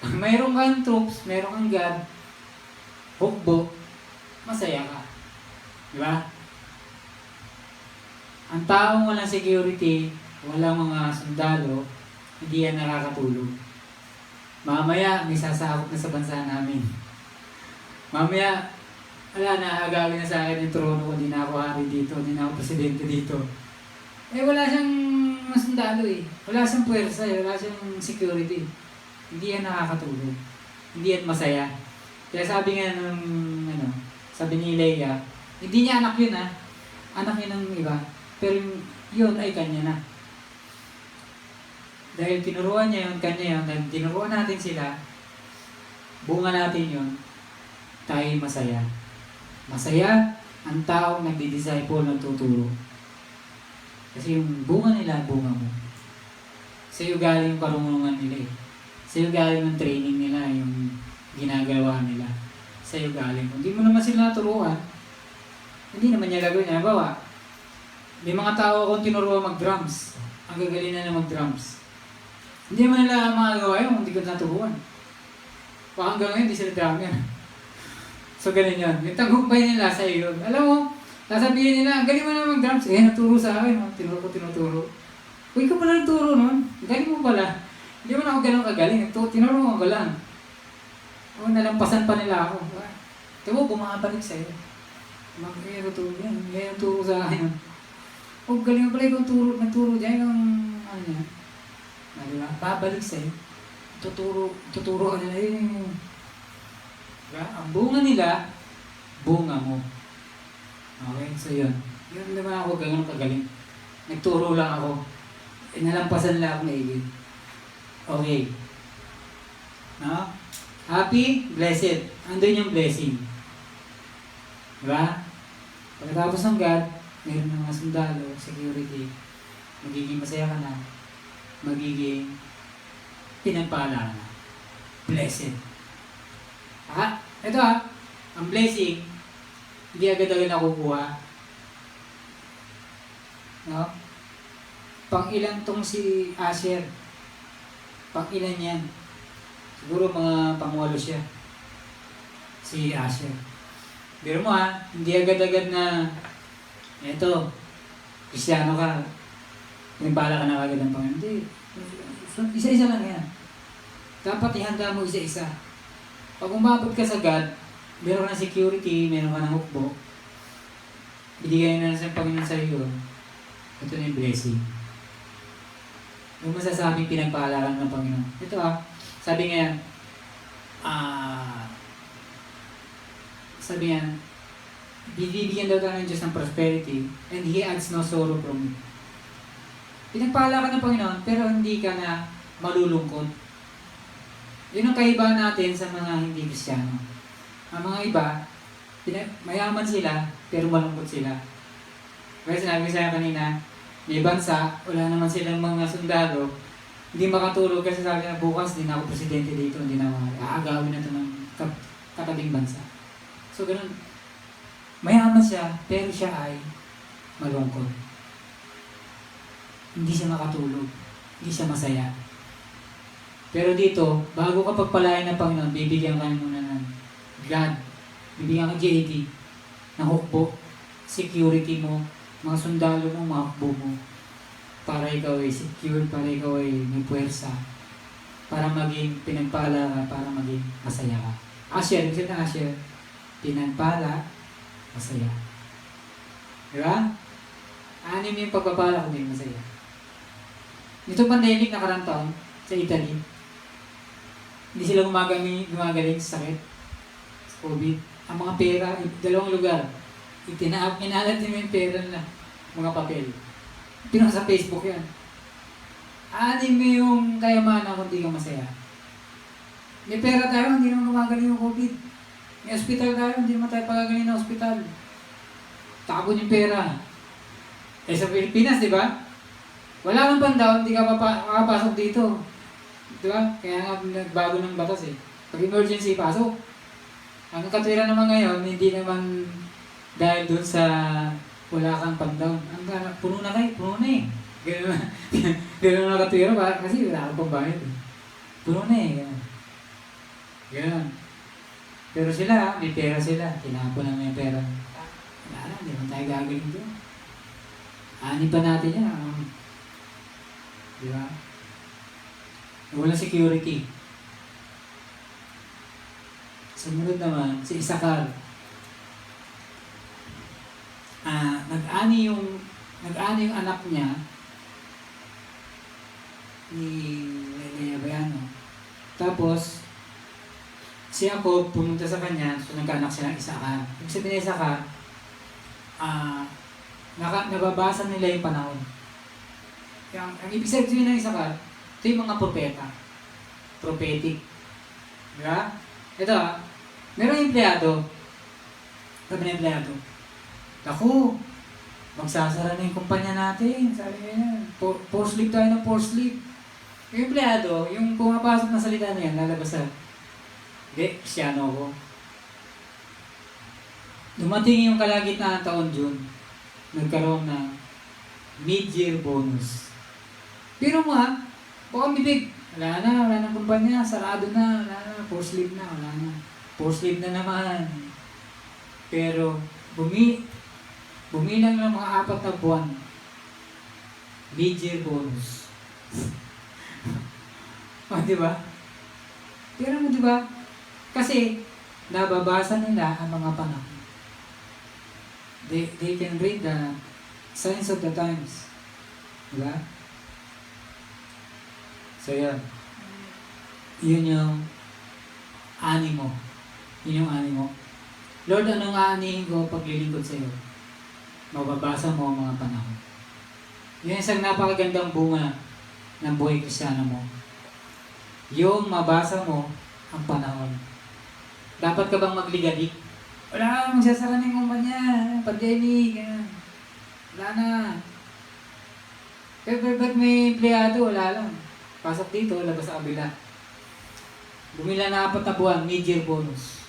Mayroong kang troops, mayroong kang God, hukbo, masaya ka. Di ba? Ang taong walang security, walang mga sundalo, hindi yan nakakatulog. Mamaya, may sasakop na sa bansa namin. Mamaya, wala na, agawin na sa akin yung trono ko, di na ako hari dito, di na ako presidente dito. Eh, wala siyang sundalo eh. Wala siyang puwersa eh, wala siyang security. Hindi yan nakakatulog. Hindi yan masaya. Kaya sabi nga sabi ni Leia, hindi niya anak yun ha. Anak yun ng iba. Pero yun ay kanya na. Dahil tinuruan niya yun, kanya yun, dahil tinuruan natin sila, bunga natin yun, tayo masaya. Masaya ang taong nagdi-disciple ng tuturo. Kasi yung bunga nila, bunga mo. Sa iyo galing yung karunungan nila eh. Sa iyo galing yung training nila, yung ginagawa nila. Sa iyo galing. Kung di mo naman sila naturuan, hindi naman niya gagawin. Halimbawa, may mga tao akong tinuruan mag-drums. Ang gagaling na mag-drums. Hindi naman nila magagawa yun kung hindi ko naturuan. Hanggang ngayon, hindi sila drummer. So, ganun yun. Yung tagumpay nila sa iyo. Alam mo, sasabihin nila, ang galing mo na mag-drums. Eh, naturo sa akin. Tinuturo. Uy, ka pala nagturo nun. Galing mo pala. Hindi mo na ako ganun kagaling. Tinuruan ko lang. O, nalampasan pa nila ako. Ito mo, bumabalik sa'yo. Nagturo yan. Ngayon turo sa akin. O, galing mo pala ikaw nagturo dyan. Ano yan? Diba? Babalik sa'yo. Tuturo ka nila yun. Diba? Ang bunga nila, bunga mo. Okay, so yun. Yun naman ako ganun kagaling. Nagturo lang ako. Nalampasan lang ako maigit. Okay. No? Happy, blessed. Andun yung blessing. Diba? Pagkatapos ng God, mayroon ng mga sundalo, security. Magiging masaya ka na. Magiging pinagpala na. Blessed. Ito ang blessing, hindi agad-agad nakukuha. No? Pang-ilan tong si Asher? Pang-ilan yan? Siguro mga pang-walo siya. Si Asher. Pero mo hindi agad-agad na eto, Kristyano ka, pinagpala ka na agad ng Panginoon. Hindi. Isa-isa lang yan. Dapat ihanda mo isa-isa. Pag umabot ka sa God, meron ka ng security, meron ka ng hukbo, ibigay na sa Panginoon sa iyo, ito na yung blessing. Yung masasabing pinagpaalaran ng Panginoon. Ito sabi nga yan, bibigyan daw tayo ng Diyos ng prosperity and He adds no sorrow from it. Pinagpala ka ng Panginoon pero hindi ka na malulungkot. Yun ang kaibahan natin sa mga hindi Kristiyano. Ang mga iba, mayaman sila pero malungkot sila. Kaya sinabi ko sa'yo kanina, may bansa, wala naman silang mga sundalo, hindi makatulog kasi sabi na bukas, hindi na ako presidente dito, hindi na ako aagawin na ito ng katabing bansa. So ganun, mayaman siya, pero siya ay malungkot. Hindi siya makatulog, hindi siya masaya. Pero dito, bago ka pagpalain ng Panginoon, bibigyan ka muna ng God, bibigyan ka JD, ng hukbo, security mo, mga sundalo mo, mga hukbo mo. para ikaw ay secure, para ikaw ay may puwersa, para maging pinagpala ka, para maging masaya ka. Asher, gusto na Asher, pinagpala, masaya. Di ba? Anim yung pagpapala kung masaya. Nito pandemic nakarang taon sa Italy, hindi sila gumagaling sa sakit, sa COVID. Ang mga pera, dalawang lugar, inalat nila yung pera nila, mga papel. Pinost sa Facebook yan. Anim mo yung kayamanan kung di ka masaya. May pera tayo, hindi naman gumagaling yung COVID. May hospital tayo, hindi naman tayo pagagaling na hospital. Takbo yung pera. Eh sa Pilipinas, di ba? Wala kang pandaw, hindi ka makapasok dito. Di ba? Kaya nga nagbago ng batas eh. Pag emergency, pasok. Ang katwiran naman ngayon, hindi naman dahil dun sa wala kang pandaw. Puno na kayo, puno na eh. Gano'n na katwira ba? Kasi wala kang pambayad eh. Puno na eh. Gano'n. Pero sila, may pera sila. Tinapon na may pera. Wala na, hindi naman tayo gagaling doon. Ani pa natin yan. Di ba? Walang security. Sumunod naman, si Isakar. Nag-ani yung anak niya ni Bayano. Tapos, si Jacob pumunta sa kanya, so nagkaanak siya ng Isakar. Ibig sabihin ng Isakar, nababasa nila yung panahon. Ang ibig sabihin ng Isakar, ito yung mga propeta. Prophetic. Diba? Ito merong empleyado. Sabi ng empleyado, naku, magsasara na yung kumpanya natin. Sabi niya, force leave tayo ng force leave. Yung empleyado, yung pumapasok na salita na yan, lalabas sa, hindi, Kristyano ako. Dumating yung kalagitnaan ng taon June, nagkaroon ng mid-year bonus. Pero mo baka bibig, wala na kumpanya, sarado na, wala na, force leave na, wala na. Force leave na naman. Pero, bumilang ng mga 4 na buwan. Mid-year bonus. Diba? Pero mo diba? Kasi, nababasa nila ang mga panahon. They can read the signs of the times. Diba? So, yan. Yun yung animo. Yun yung animo. Lord, anong aanihin ko paglilingkod sa iyo? Mababasa mo ang mga panahon. Yun isang napakagandang bunga ng buhay Kristiyano mo. Yung mabasa mo ang panahon. Dapat ka bang magligalig? Wala, magsasara na yung kumpanya. Pandemic. Wala na. Pero ba't may empleyado? Wala lang. Pasok dito, labas sa kabila. Bumila na 4 na buwan, mid-year bonus.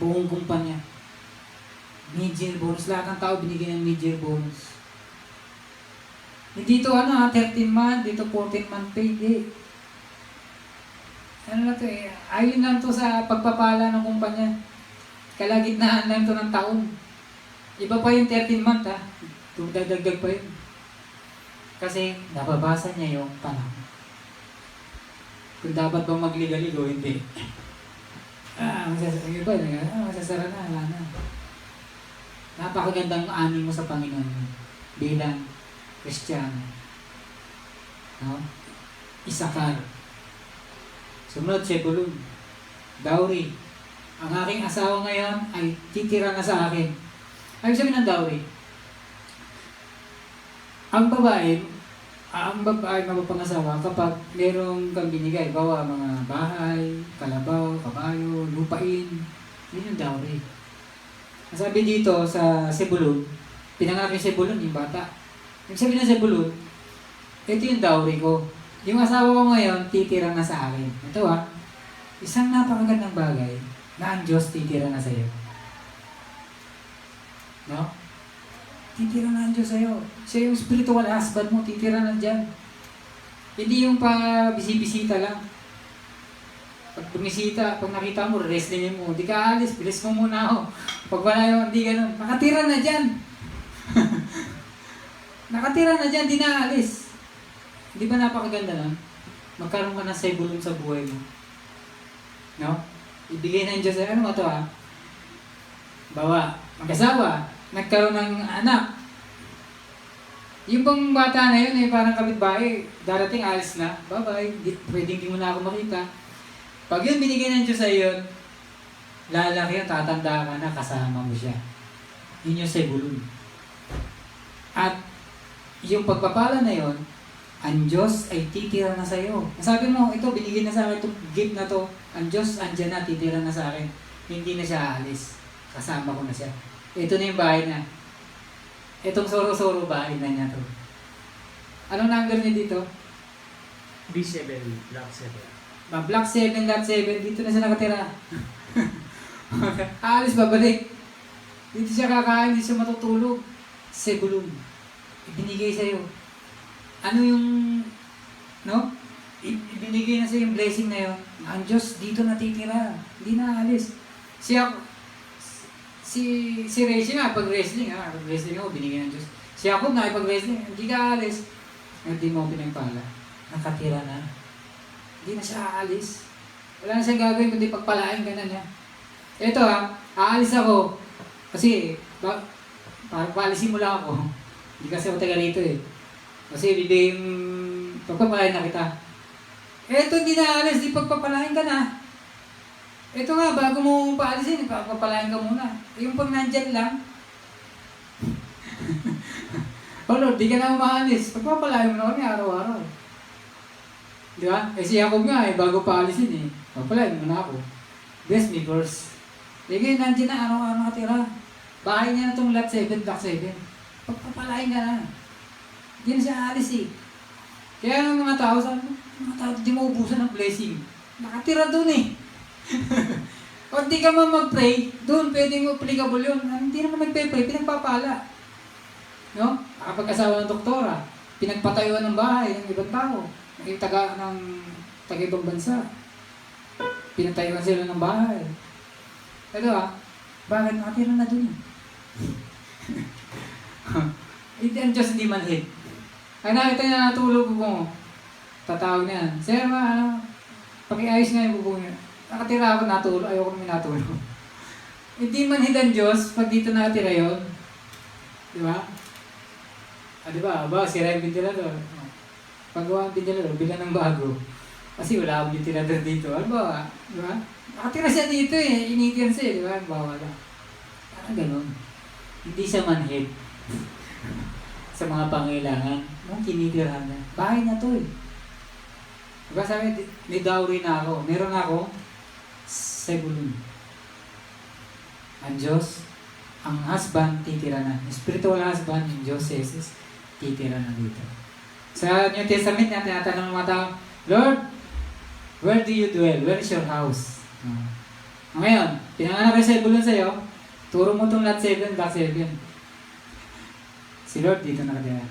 Buong kumpanya. Mid-year bonus. Lahat ng tao binigyan ng mid-year bonus. Hindi ito 13 month, dito 14 month pay. Ano na ito eh. Ayun lang to sa pagpapala ng kumpanya. Kalagitnaan lang to ng taon. Iba pa yung 13 month Dadagdag pa yun. Kasi nababasa niya yung panahon. Kung dapat bang magligalig o hindi. Masasara na, wala na. Napakagandang ani mo sa Panginoon bilang Kristiyano. No? Isakar. Sumunod, Sebulun. Dowry. Ang aking asawa ngayon ay titira na sa akin. Ay, sabihin ng dowry. Ang babae mapapangasawa kapag merong kang binigay, bawa mga bahay, kalabaw, kabayo, lupain, yun yung dowry. Sabi dito sa Sebulun, pinangalan yung Sebulun, yung bata. Yung sabi ng Sebulun, ito yung dowry ko. Yung asawa ko ngayon, titira na sa akin. Ito isang napakagandang bagay na ang Diyos titira na sa iyo. No? Titira na ang Diyos sa'yo. Siya yung spiritual husband mo, titira na dyan. Hindi yung pa-bisibisita lang. Pag bumisita, pag nakita mo, wrestling mo, di ka alis, bilis mo muna ako. Pag wala yung, hindi ganun, nakatira na dyan. Nakatira na dyan, di na alis. Di ba napakaganda nun? Magkaroon ka ng sebulun sa buhay mo. No? Ibigay ng Diyos, ano ba ito ha? Bawa, mag-asawa, nagkaroon ng anak. Yung bang bata na yun parang kapitbahay, darating alis na, bye-bye, pwedeng di mo na ako makita. Pag yun binigay ng Diyos sa iyo, lalaki yun, tatanda ka na, kasama mo siya. Yun yung sebulun. At yung pagpapala na yun, ang Diyos ay titira na sa iyo. Sabi mo, ito, binigay na sa akin itong gift na to. Ang Diyos, andyan na, titira na sa akin. Hindi na siya aalis. Kasama ko na siya. Ito na yung bahay niya. Itong soro-soro bahay na niya to. Anong number niya dito? B7, Block 7. Block 7, lot 7. Dito na siya nakatira. Aalis, babalik. Dito siya kakain, dito siya matutulog. Sebulun. Ibinigay sa'yo. Ano yung, no? Ibinigay na sa yung blessing na yun. Ang Diyos dito natitira. Hindi na alis. Si Reggie nga, pag-wrestling ako, binigay ng Diyos. Si Jacob na, pag-wrestling, hindi ka alis. Hindi mo pinagpala. Nakatira na. Hindi na siya aalis. Wala na siyang gagawin, kundi pagpalain ka na niya. Ito aalis ako. Kasi, parang paalisin mo lang ako. Hindi kasi ako taga rito eh. Kasi bibigyan, pagpapalain na kita. Eto, hindi na alis, di pagpapalain ka na. Ito nga, bago mo paalisin, pagpapalain ka muna. Yung pag nandyan lang, oh Lord, di ka na umaalis. Pagpapalain mo na kami araw-araw. Di ba? Si Jacob nga bago paalisin pagpapalain mo na ako. Bless me first. Ngayon, nandyan na araw-araw nakatira. Bahay niya na itong lot 7, block 7. Pagpapalain ka na. Hindi na siya aalis Kaya ng mga tao, sabi mo, mga tao, di mo ubusan ng blessing. Nakatira doon O di ka man mag-pray, doon pwedeng applicable yun. Hindi naman nagpe-pray, pinagpapala. No? Kapag-asawa ng doktora, pinagpatayuan ng bahay ng ibang tao. Yung taga-ibang bansa. Pinatayuan sila ng bahay. Ito bakit nakatira na doon Hindi ang Diyos hindi manhid. Ay nakita niya natulog mo. Tatawag niya. Sir, pakiayos nga yung bubong niya. Nakatira ako natulog. Ayoko namin natulog. Hindi manhid ang Diyos pag dito nakatira yun. Di ba? Di ba? Sira yung ventilador. Paggawa ang ventilador, bilang ng bago. Kasi wala akong ventilador dito. Ano ba? Di ba? Nakatira siya dito Initin siya. Di ba? Bawala. Parang ganun. Hindi siya manhid. Sa mga pangailangan, nung tinitirahan niya. Bahay na to Diba sabi, may dowry na ako. Meron ako, sebulun. Ang Diyos, ang husband, titira na. Spiritual husband, yung Diyos, Jesus, titira na dito. Sa New Testament, tinatanong ng mga tao, Lord, where do you dwell? Where is your house? Ngayon, pinanganak ko yung sebulun sa'yo, turo mo itong lot 7, block 7. Si Lord dito nakatira.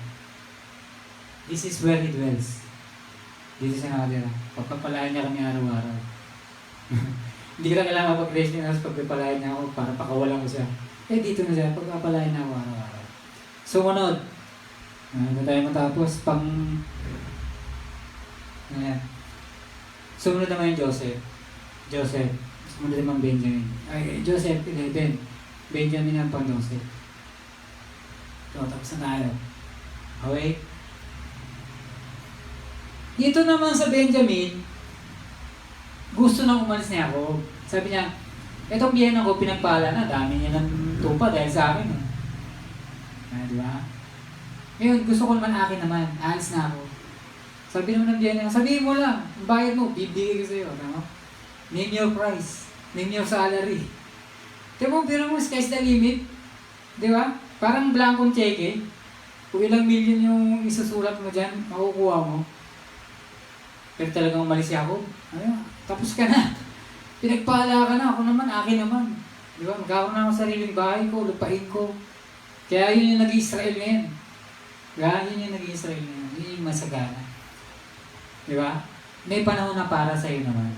This is where He dwells. Dito siya nakatira. Pagpapalain niya kami araw-araw. Hindi ko na kailangan mag-wrestling house pagpapalain niya ako para pakawalan ko siya. Dito na siya. Pagpapalain niya ako araw-araw. Sumunod. Hindi tayo matapos. Ayan. Sumunod naman yung Joseph. Sumunod naman Benjamin. Joseph 11. Benjamin ang pang-12. So, tapos na tayo. Okay? Dito naman sa Benjamin, gusto nang umalis niya ako. Sabi niya, etong biyenan ko, pinagpala na, dami niya ng tupa dahil sa akin. Di ba? Ngayon, gusto ko naman akin naman, aalis na ako. Sabi naman ng biyenan, sabihin mo lang, ang bayad mo, bibigay ko sa'yo. Tama? Name your price. Name your salary. Diba, pero mo, sky's the limit. Di ba? Parang blankong cheque. Kung ilang million yung isusulat mo dyan, makukuha mo. Pero talagang umalis ako. Ayun, tapos ka na. Pinagpala ka na. Ako naman, akin naman. Di ba? Magkakaroon na ako sariling bahay ko, lupain ko. Kaya yun yung nag-Israel ngayon. Kaya yun yung nag-Israel ngayon. Yun yung masagana. Di ba? May panahon na para sa'yo naman.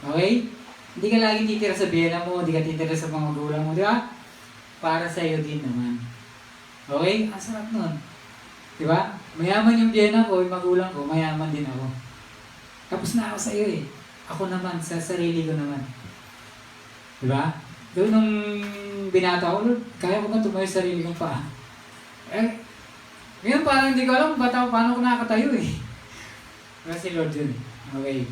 Okay? Hindi ka lagi titira sa biyena mo, hindi ka titira sa mga magulang mo, di ba? Para sa iyo din naman. Okay? Ang sarap nun. Di ba? Mayaman yung biyenan ko, yung magulang ko, mayaman din ako. Tapos na ako sa iyo eh. Ako naman, sa sarili ko naman. Diba? Doon nung binata ko, Lord, kaya ko ba tumayo sa sarili kong paa? Eh, ngayon parang hindi ko alam paano ko nakakatayo eh. Kasi Lord yun eh. Okay.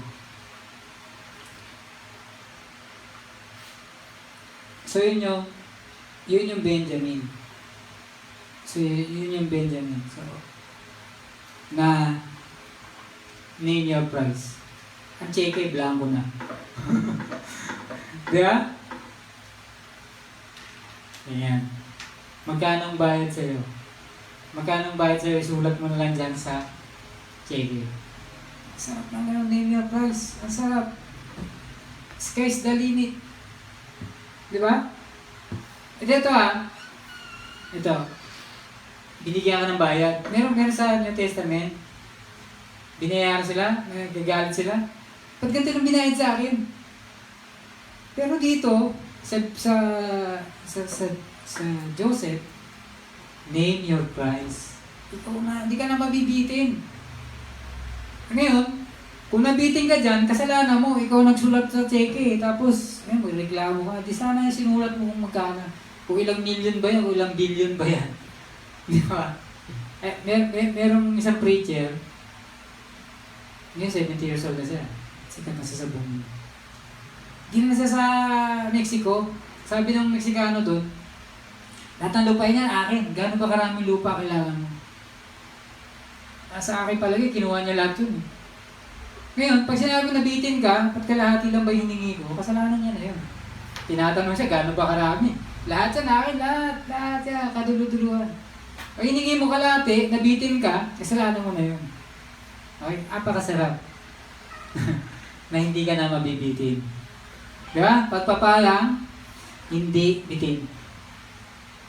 So yun yung Benjamin. So yun yung Benjamin. So, na name your price. Ang cheque, blanco na. Diba? Ayan. Magkano ang bayad sa'yo? Magkano ang bayad sa'yo? Sulat mo na lang dyan sa cheque. Sarap lang yung name your price. Ang sarap. Sky's the limit. Diba? Ito Ito. Binigyan ka ng bayad. Meron sa New Testament. Binayaran sila. Nagagalit sila. Ba't ganito nang binayad sa akin? Pero dito, sa Joseph, name your price. Ikaw na, hindi ka na mabibitin. Ngayon, kung nabitin ka dyan, kasalanan mo, ikaw nagsulat sa cheque, tapos, may reklamo ka, di sana sinulat mo kung magkano. Kung ilang million ba yan, kung ilang billion ba yan. Di ba? Merong isang preacher, ngayon 70 years old na siya. Sikat na siya sa buong. Gina na siya sa Mexico. Sabi ng Meksikano doon, lahat ng lupa niya, akin. Gano'n ba karaming lupa kailangan mo? Sa akin palagi, kinuha niya lahat yun. Ngayon, pag sinabi na bitin ka, ba't kalahati lang ba hiningi ko? Kasalanan niya na yun. Tinatanong siya, gano'n ba karami? Lahat siya na akin, lahat siya, kaduluduluhan. Pag hiningi mo kalahati, nabitin ka, kasalanan mo na yun. Okay, apakasarap. Na hindi ka na mabibitin. Diba? Pagpapalang, hindi bitin.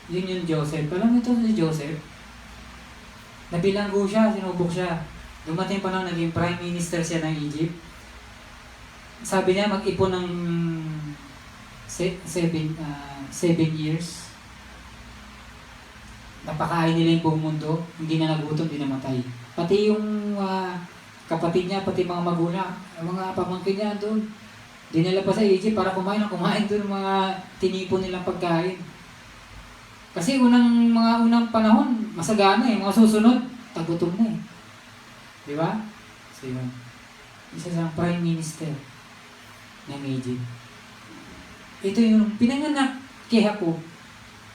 Yun yung Joseph. Alam mo ito si Joseph? Nabilanggo siya, sinubok siya. Dumating pa nung naging prime minister siya ng Egypt. Sabi niya, mag-ipon ng 7 years. Napakain nila yung buong mundo. Hindi na nagutom, hindi namatay. Pati yung kapatid niya, pati mga magulang, mga pamangkin niya doon. Dinala pa sa Egypt para kumain doon mga tinipon nilang pagkain. Kasi mga unang panahon, masagana eh. Mga susunod, tagutom na eh. Di ba? So yun. Isa sa prime minister ng Egypt. Ito yung pinanganak kay Jacob.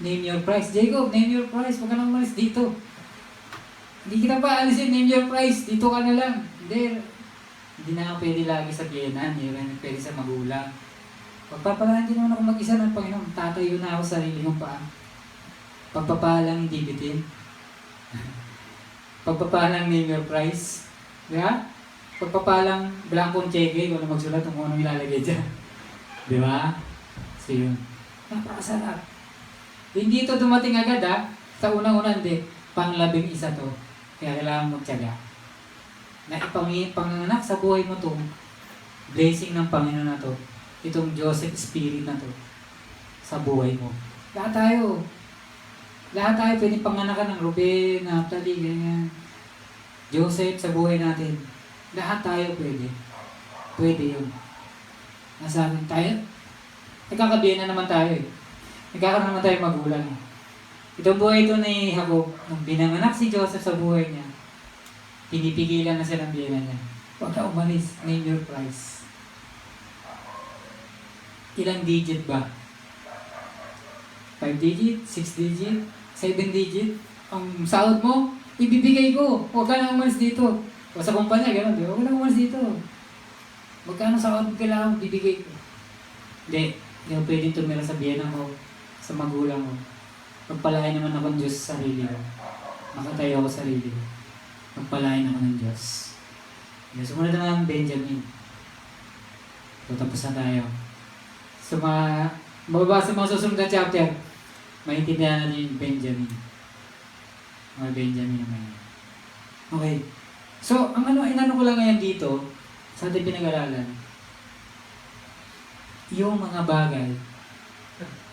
Name your price. Jacob, name your price. Huwag ka nang umalis dito. Hindi kita pa alisin, name your price. Dito ka na lang. Hindi na ako pwede lagi sa biyenan. Hindi na pwede sa magulang. Pagpapalaan din naman ako mag-isa ng Panginoon. Tatayo na ako sa sarili kong paa. Pagpapalang hindi bitin. Pagpapalang name your price. Diba? Pagpapalang blankong cheque, kung ano magsulat kung ano ilalagay dyan. Diba? So yun. Napakasarap. Hindi ito dumating agad Sa unang-una hindi. Pang-11 to. Kaya kailangan magtiyaga. Na ipanganak sa buhay mo to, blessing ng Panginoon na to. Itong Joseph Spirit na to. Sa buhay mo. Lahat tayo pwede panganakan ng Ruben, Naphtali, ganyan. Joseph sa buhay natin. Lahat tayo pwede. Pwede yun. Nasa atin tayo. Nagkakabiyan na naman tayo eh. Nagkakaroon naman tayo magulang. Itong buhay ito ni Jacob, nung binanganak si Joseph sa buhay niya, pinipigilan na siya ng biyenan niya. Huwag ka umalis, name your price. Ilang digit ba? 5 digit? 6 digit? 7 digit? Ang sahod mo, ibibigay ko. Huwag ka nang umalis dito. O sa kumpanya, gano'n, di ba? Huwag ka nang umalis dito. Magkano sahod mo kailangan, bibigay ko. Hindi mo pwedeng tumira sa biyenan mo, sa magulang mo. Magpalain naman ako ng Diyos sa sarili ko. Makatayo ako sa sarili ko. Magpalain ako ng Diyos. Sumunod na ng Benjamin. So, tapos na tayo. So, mababasa mga susunod na chapter, maintindihan natin yung Benjamin. Mga Benjamin naman yun. Okay. So, ang inano ko lang ngayon dito, sa ating pinag-aralan, yung mga bagay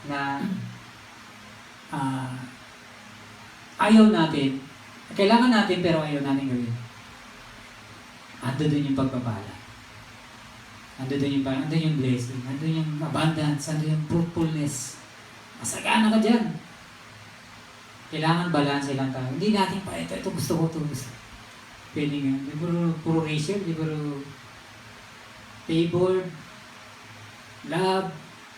na ayaw natin Kailangan natin pero ayaw natin gawin. Ando dun yung pagpapala. Ando dun yung blessing. Ando yung abundance. Ando yung fruitfulness. Masagana ka dyan. Kailangan balance lang tayo. Hindi natin pa, ito gusto ko, ito gusto. Pwede nga. Di puro racial, di puro favored, love.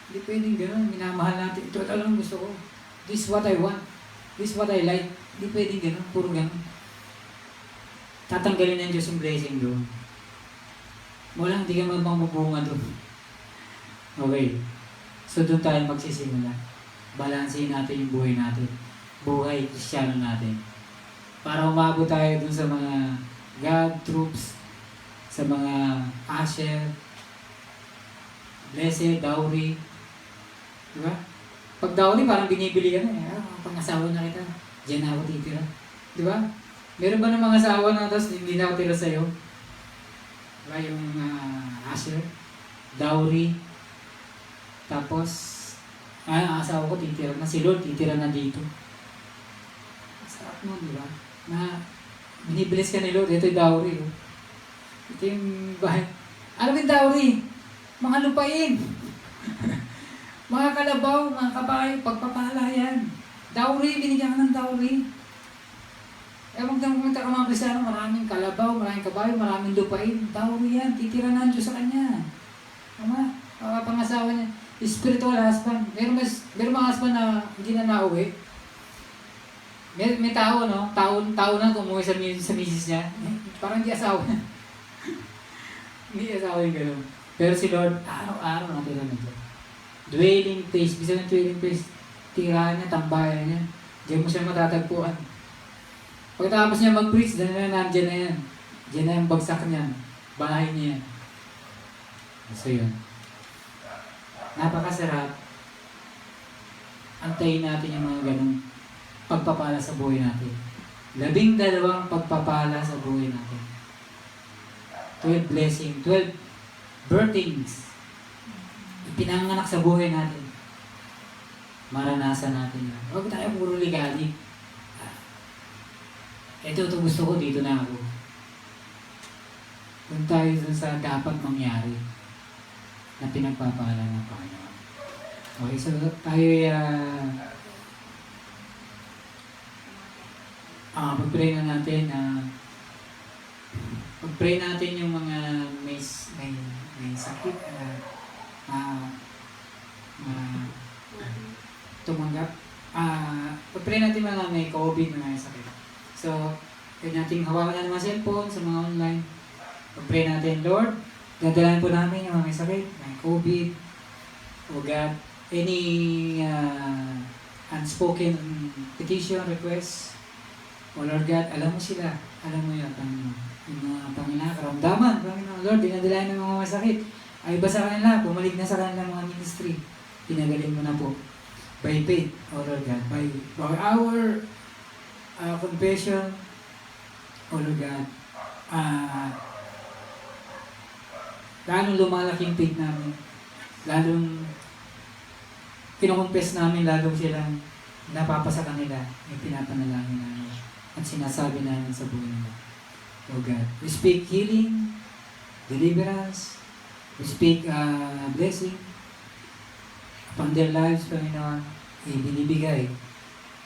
Hindi pwedeng gano'n. Minamahal natin. Ito lang gusto ko. This is what I want. This is what I like. Hindi pwedeng gano'n. Puro gano'n. Tatanggalin ng Diyos yung blessing doon. Walang hindi ka magbubunga doon. Okay. So doon tayo magsisimula. Balansehin natin yung buhay natin. Buhay Kristiyano natin. Para umabot tayo doon sa mga God troops, sa mga asher, blessed, dowry. Diba? Pag dowry, parang binibili ka na eh. Pang-asawa na kita. Diyan ako titira. Diba? Meron ba ng mga asawa na tapos hindi na ako tira sa'yo? Diba? Yung asher, dowry, tapos ang asawa ko titira na, si Lord titira na dito. Sarap nun, di ba? Na binibilis ka ni Lord, ito yung dowry. Oh. Ito yung bahay. Alam mo yung dowry? Mga lupain. Mga kalabaw, mga kabayo, pagpapala yan. Dowry, binigyan ka ng dowry. Ewan kang pumunta ka mga Kristiyano, maraming kalabaw, maraming kabayo, maraming lupain. Dowry yan, titira na ang Diyos sa kanya. Tama? Pangasawa niya. Spiritual husband. Meron mga husband na hindi na nauwi. May tao, no? Tao na kumuha sa misis niya. Parang hindi asawa. Hindi asawa yung gano'n. Pero si Lord, araw-araw natira nito. Dwelling place. Bisa ng dwelling place. Tirahan niya, tambayan niya. Diyan mo siya matatagpuan. Pagkatapos niya mag-preach, nandiyan na yan. Diyan na yung bagsak niya. Bahay niya. So yun. Napakasarap. Antayin natin yung mga ganung pagpapala sa buhay natin. 12 pagpapala sa buhay natin. 12 blessing, 12 birthings. Ipinanganak sa buhay natin. Maranasan natin yan. Huwag tayo puro ligali. Ito gusto ko, dito na ako. Kung tayo dun sa dapat mangyari na pinagpapala ng Panginoon. Okay, so tayo pag-pray na natin pag-pray natin yung mga may sakit tumanggap. Pag-pray natin mga may COVID na may sakit. So, pwede natin hawakan na mga cellphone sa mga online. Pag-pray natin, Lord, dadalahin po namin yung mga may sakit, may COVID, o God, any unspoken petition, request, o Lord God, alam mo sila, alam mo yun, yung mga Panginoon, karamdaman, Panginoon, Lord, dinadalahin ng mga masakit, ay iba sa kanila, bumalik na sa kanila mga ministry, pinagaling mo na po, by faith, o Lord God, by our confession, o Lord God, lalong lumalaki yung faith namin, lalong kinukumpes namin, lalong silang napapasa kanila yung pinapanalangin namin at sinasabi namin sa buhay nila. O God, we speak healing, deliverance, we speak blessing upon their lives, Panginoon, binibigay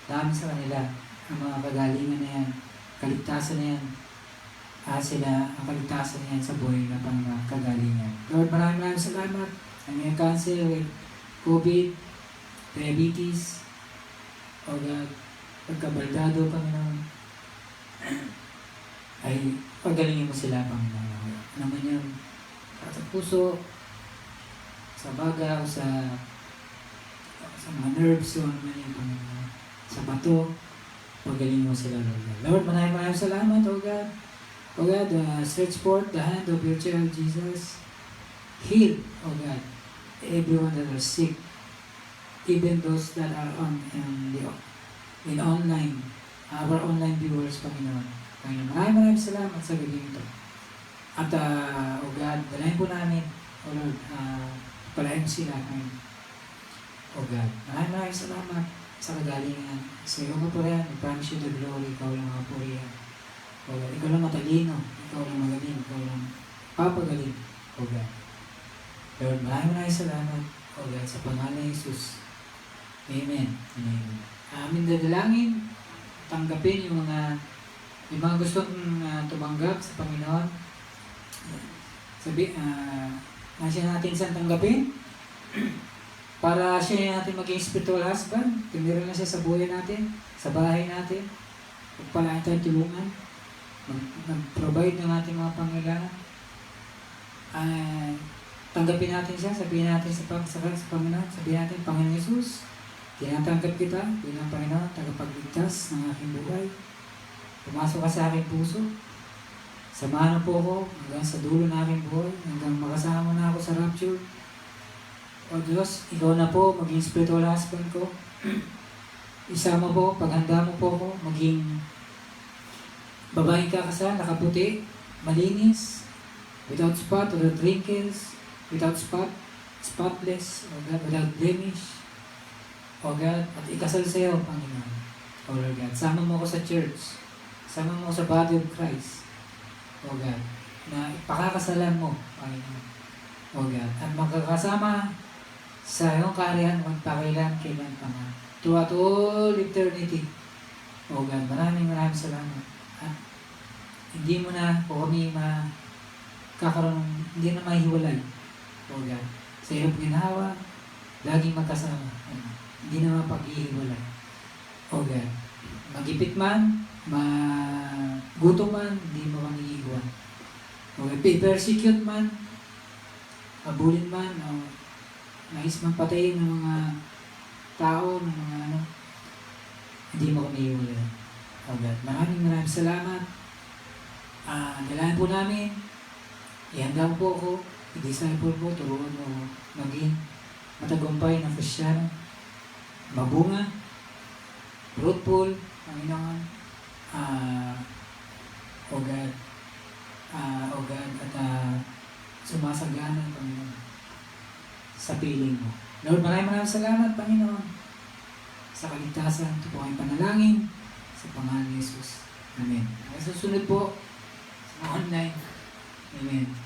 dami sa kanila ang mga kagalingan na yan, kaligtasan na yan, ang kaligtasan na yan sa buhay na pang kagalingan. Lord, maraming salamat. Ang iyong cancer, COVID, diabetes, o God, pagkabaldado, Panginoon, ay pagalingin mo sila, Panginoon. Naman yan, sa puso, sa baga, o sa mga nerves, o naman yan, Panginoon. Sa bato, pagalingin mo sila, Lord. Lord, maraming salamat, O God. O God, stretch forth the hand of your child, Jesus. Heal, O God, everyone that are sick, even those that are in online, our online viewers, Panginoon. Panginoon, maraming salamat sa gabi ito. At, O God, dalahin po namin, O Lord, palahin mo sila, Panginoon. O God, maraming salamat sa kagalingan. So, ikaw po rin, I promise you the glory, ikaw lang ang purihan. O God, ikaw lang matalino, ikaw lang magaling, ikaw lang papagaling. O God. Lord, maraming salamat, O God, sa pangalan ni Jesus. Amen. Amen. Amin dadalangin, tanggapin yung mga gustong tumanggap sa Panginoon. Nasya natin saan tanggapin para siya natin maging spiritual husband. Tumira na siya sa buhay natin, sa bahay natin. Pagpalaan tayo tulungan, mag-provide ng ating mga pangailangan. Tanggapin natin siya, sabihin natin sa Panginoon, sabihin natin, Panginoon Jesus, tinatanggap kita bilang Panginoon, tagapagligtas ng aking buhay. Pumasok ka sa aking puso. Samahan po ako hanggang sa dulo ng aking buhay, hanggang makasama na ako sa rapture. O Diyos, ikaw na po maging spiritual husband ko. Isama po, paghanda mo po ako, maging babaeng kakasal, nakaputi, malinis, without spot, without wrinkles, without spotless, O God, without blemish. O God, at ikasal sa iyo, Panginoon. O Lord God, sama mo ako sa church. Sama mo ako sa body of Christ. O God, na ipakakasalan mo, Panginoon. O God, at magkakasama sa iyong kaharian magpakailan kailan pa man. Throughout all eternity. O God, maraming salamat. At hindi mo na po kami makakaroon, hindi na mahiwalay. O God, sa iyong ginawa, laging magkasama. Hindi na mapag-ihiwalay. O God, magipit man, magutom man, hindi mo kami iiwan. O God, persecute man, abulin man, o nais man patayin ng mga tao, ng mga hindi mo kami iiwalay. O God, maraming salamat. Dalahan po namin, ihanda po ako, i-disciple po, turuan mo maging matagumpay na Kristyano, mabunga, fruitful, Panginoon, O God, at sumasagana, Panginoon, sa piling mo. Lord, maraming salamat, Panginoon, sa kaligtasan. Ito po ay panalangin sa pangalan ni Jesus. Amen. Susunod po sa online. Amen.